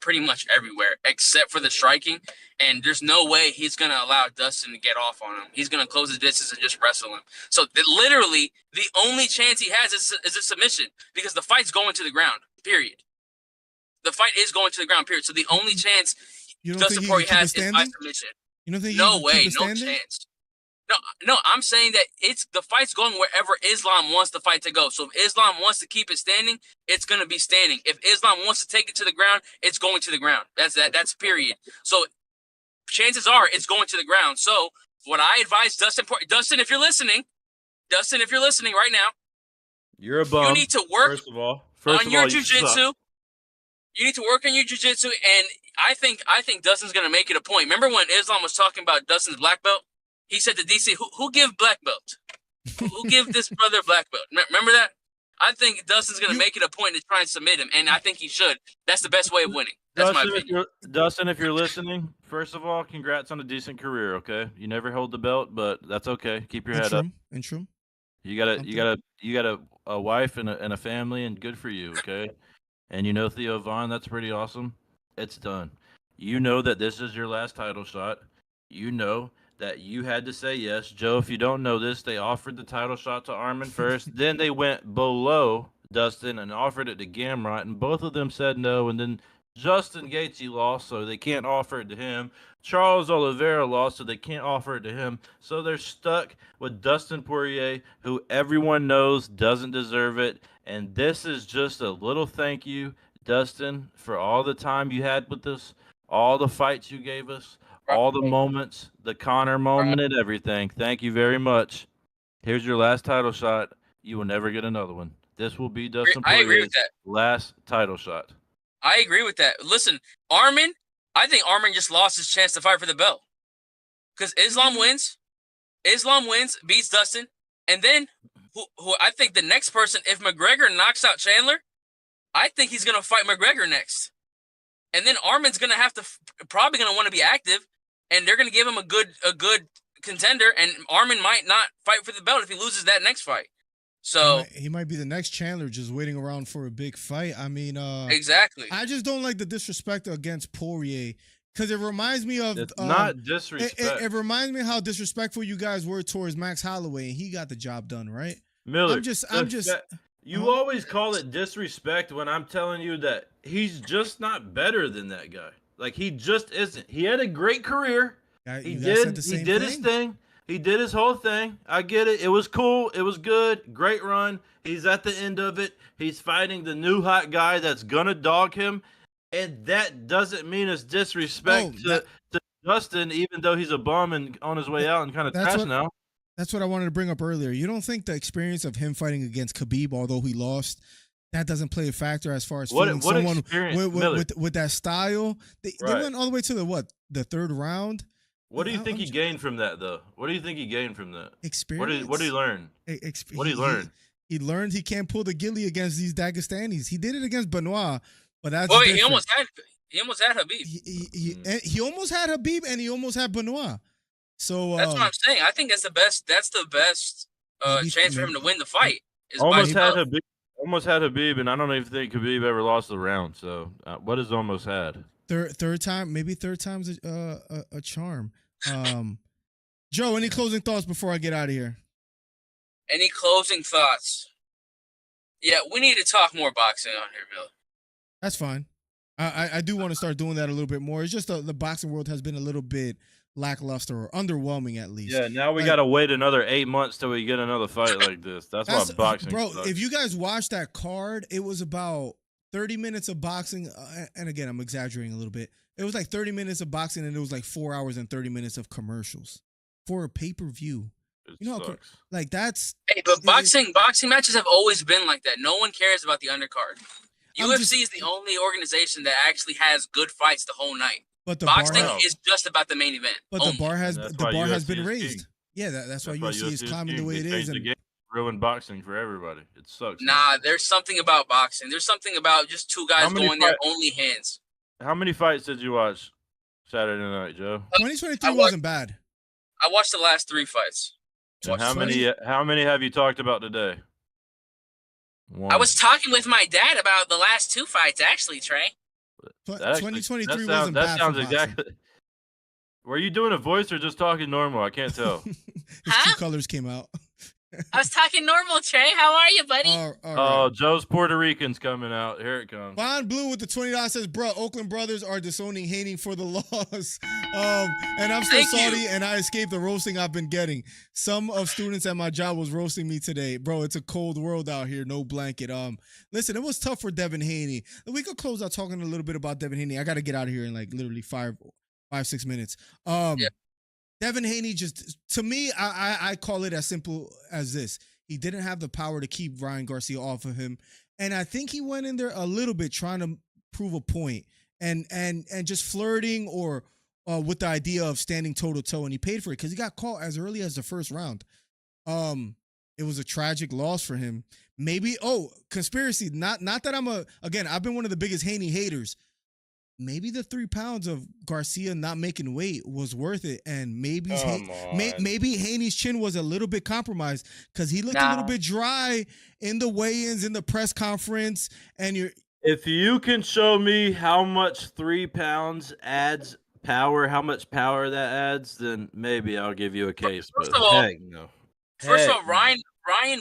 pretty much everywhere except for the striking, and there's no way he's gonna allow Dustin to get off on him. He's gonna close his distance and just wrestle him. So literally, the only chance he has is a submission because the fight's going to the ground. Period. The fight is going to the ground. Period. So the only chance Dustin Poirier has is by submission. You don't think? No way, no chance. No, I'm saying that the fight's going wherever Islam wants the fight to go. So if Islam wants to keep it standing, it's gonna be standing. If Islam wants to take it to the ground, it's going to the ground. That's period. So chances are it's going to the ground. So what I advise Dustin, if you're listening right now, you're a bum. You need to work First on your you jiu-jitsu. suck. You need to work on your jiu-jitsu, and I think Dustin's gonna make it a point. Remember when Islam was talking about Dustin's black belt? He said to DC, who give black belt? Who give this brother black belt? Remember that? I think Dustin's going to make it a point to try and submit him, and I think he should. That's the best way of winning. That's my opinion. Dustin, if you're listening, first of all, congrats on a decent career. Okay, you never hold the belt, but that's okay. Keep your head up. Intrum. You got a wife and a family, and good for you. Okay, and you know Theo Vaughn. That's pretty awesome. It's done. You know that this is your last title shot. You know that you had to say yes. Joe, if you don't know this, they offered the title shot to Armin first. Then they went below Dustin and offered it to Gamrot, and both of them said no. And then Justin Gaethje lost, so they can't offer it to him. Charles Oliveira lost, so they can't offer it to him. So they're stuck with Dustin Poirier, who everyone knows doesn't deserve it. And this is just a little thank you, Dustin, for all the time you had with us, all the fights you gave us, all the moments, the Conor moment and everything. Thank you very much. Here's your last title shot. You will never get another one. This will be Dustin Poirier's last title shot. I agree with that. Listen, Armin, I think Armin just lost his chance to fight for the belt. Because Islam wins, beats Dustin, and then who I think the next person, if McGregor knocks out Chandler, I think he's going to fight McGregor next. And then Armin's going to have to probably going to want to be active, and they're going to give him a good contender, and Armin might not fight for the belt if he loses that next fight. So he might be the next Chandler, just waiting around for a big fight. I mean, exactly. I just don't like the disrespect against Poirier because it reminds me of not disrespect. It reminds me how disrespectful you guys were towards Max Holloway, and he got the job done, right? Miller, I'm just. You always call it disrespect when I'm telling you that he's just not better than that guy. Like, he just isn't. He had a great career. He did his thing. He did his whole thing. I get it. It was cool. It was good. Great run. He's at the end of it. He's fighting the new hot guy that's going to dog him. And that doesn't mean it's disrespect to Dustin, even though he's a bum and on his way out and kind of trash now. That's what I wanted to bring up earlier. You don't think the experience of him fighting against Khabib, although he lost, that doesn't play a factor as far as feeling someone with that style? They went all the way to the third round. What do you think he gained from that, though? What do you think he gained from that? Experience. What did he learn? What did he learn? He learned he can't pull the ghillie against these Dagestanis. He did it against Benoit, but that's he almost had Khabib. He almost had Khabib, and he almost had Benoit. So that's what I'm saying. I think that's the best. That's the best chance for him to win the fight. Almost had Khabib, and I don't even think Khabib ever lost the round. So what is almost had? Third time, maybe third time's a charm. Joe, any closing thoughts before I get out of here? Any closing thoughts? Yeah, we need to talk more boxing on here, Bill. That's fine. I do want to start doing that a little bit more. It's just the boxing world has been a little bit lackluster or underwhelming, at least. Yeah, now we got to wait another 8 months till we get another fight like this. That's why boxing sucks. If you guys watched that card, it was about 30 minutes of boxing, and again, I'm exaggerating a little bit. It was like 30 minutes of boxing, and it was like 4 hours and 30 minutes of commercials for a pay-per-view. Sucks. Like that's. Hey, but boxing matches have always been like that. No one cares about the undercard. UFC is the only organization that actually has good fights the whole night. But boxing is just about the main event. But the bar has been raised. Yeah, that's why UFC is climbing the way it is. And ruined boxing for everybody. It sucks. Nah, there's something about boxing. There's something about just two guys going there only hands. How many fights did you watch Saturday night, Joe? 2023 wasn't bad. I watched the last 3 fights. And how many have you talked about today? I was talking with my dad about the last 2 fights, actually, Trey. 2023 wasn't bad. That sounds exactly. Were you doing a voice or just talking normal? I can't tell. His 2 colors came out. I was talking normal, Trey. How are you, buddy? All right. Oh, Joe's Puerto Rican's coming out. Here it comes. Bond Blue with the $20 says, bro, Oakland brothers are disowning Haney for the loss. And I'm still salty, and I escaped the roasting I've been getting. Some of students at my job was roasting me today. Bro, it's a cold world out here. No blanket. Listen, it was tough for Devin Haney. We could close out talking a little bit about Devin Haney. I got to get out of here in like literally 5-6 minutes. Yeah. Devin Haney just, to me, I call it as simple as this. He didn't have the power to keep Ryan Garcia off of him. And I think he went in there a little bit trying to prove a point and just flirting or with the idea of standing toe-to-toe, and he paid for it because he got caught as early as the first round. It It was a tragic loss for him. Maybe, conspiracy. Not that I've been one of the biggest Haney haters. Maybe the 3 pounds of Garcia not making weight was worth it, and maybe Haney's chin was a little bit compromised because he looked a little bit dry in the weigh-ins, in the press conference, and If you can show me how much 3 pounds adds power, how much power that adds, then maybe I'll give you a case. First of all, no. First of all, Ryan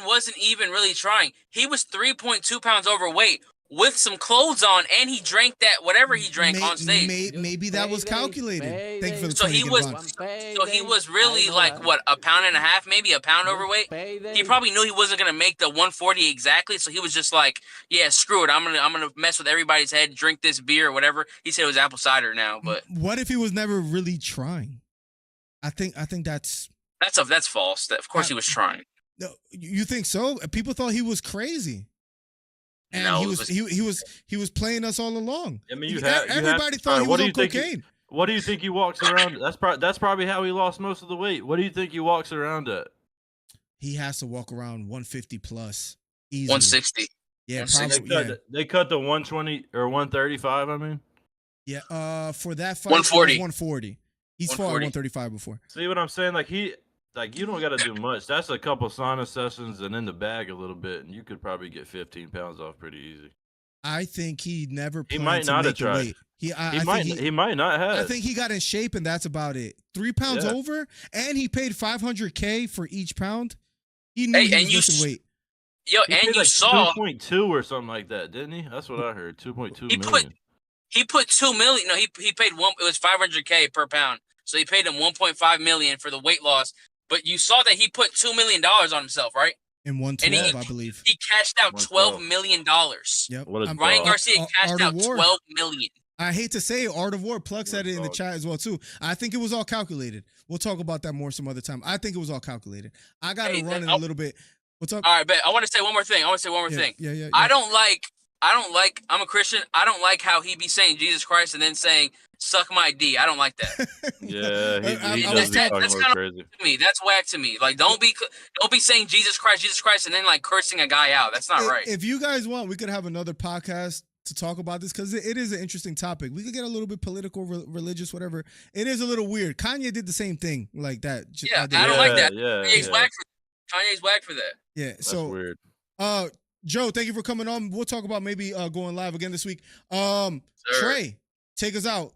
wasn't even really trying. He was 3.2 pounds overweight with some clothes on, and he drank that whatever he drank on stage. Maybe that was calculated. Thank you for the so he was really like what, a pound and a half, maybe a pound overweight. He probably knew he wasn't gonna make the 140 exactly, so he was just like, yeah, screw it. I'm gonna mess with everybody's head, drink this beer or whatever. He said it was apple cider now, but what if he was never really trying? I think that's false. Of course he was trying. No, you think so? People thought he was crazy. And no, he was playing us all along. I mean, everybody thought he was on cocaine. What do you think he walks around? That's probably how he lost most of the weight. What do you think he walks around at? He has to walk around 150 plus. Easily. 160. Yeah, 160. probably. They cut the 120 or 135. I mean. Yeah. For that fight, 140. 140. He's fought 135 before. See what I'm saying? You don't got to do much. That's a couple sauna sessions and in the bag a little bit, and you could probably get 15 pounds off pretty easy. I think he never. He might not have tried. He might not have. I think he got in shape, and that's about it. 3 pounds over, and he paid $500K for each pound. He knew he was losing weight. Yo, he and you like saw 2.2 or something like that, didn't he? That's what I heard. 2.2 million. He put 2 million. No, he paid one. It was $500K per pound, so he paid him 1.5 million for the weight loss. But you saw that he put $2 million on himself, right? In 112, I believe. He cashed out $12 million. Yep. Ryan Garcia cashed out $12 million. I hate to say it, Art of War. Plug said it in the chat as well, too. I think it was all calculated. We'll talk about that more some other time. I think it was all calculated. I got to run in a little bit. What's up? All right, bet. I want to say one more thing. Yeah. I don't like, I'm a Christian. I don't like how he be saying Jesus Christ and then saying, suck my D. I don't like that. Yeah, that's kind of crazy to me. That's whack to me. Like, don't be saying Jesus Christ, and then like cursing a guy out. That's not right. If you guys want, we could have another podcast to talk about this because it is an interesting topic. We could get a little bit political, religious, whatever. It is a little weird. Kanye did the same thing like that. I don't like that. Kanye's whack for that. Yeah, that's weird. Joe, thank you for coming on. We'll talk about maybe going live again this week. Trey, take us out.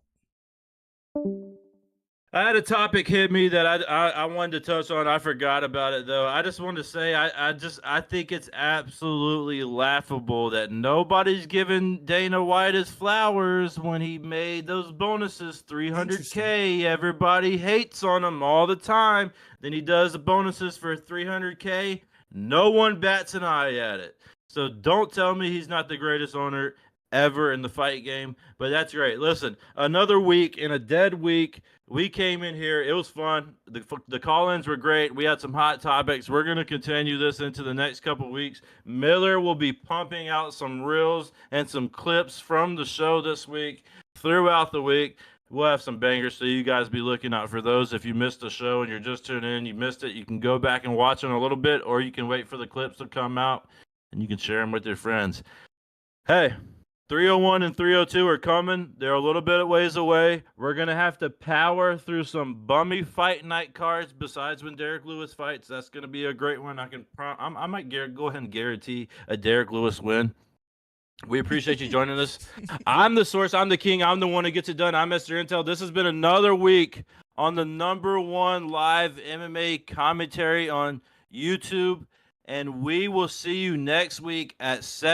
I had a topic hit me that I wanted to touch on. I forgot about it though. I just wanted to say I think it's absolutely laughable that nobody's giving Dana White his flowers when he made those bonuses $300K. Everybody hates on him all the time. Then he does the bonuses for $300K. No one bats an eye at it. So don't tell me he's not the greatest owner ever in the fight game, but that's great. Listen, another week in a dead week. We came in here. It was fun. The call-ins were great. We had some hot topics. We're going to continue this into the next couple weeks. Miller will be pumping out some reels and some clips from the show this week throughout the week. We'll have some bangers, so you guys be looking out for those. If you missed the show and you're just tuning in, you missed it, you can go back and watch it a little bit, or you can wait for the clips to come out, and you can share them with your friends. Hey, 301 and 302 are coming. They're a little bit of ways away. We're going to have to power through some bummy fight night cards besides when Derek Lewis fights. That's going to be a great one. I might go ahead and guarantee a Derek Lewis win. We appreciate you joining us. I'm the source. I'm the king. I'm the one who gets it done. I'm Mr. Intel. This has been another week on the #1 live MMA commentary on YouTube. And we will see you next week at 7.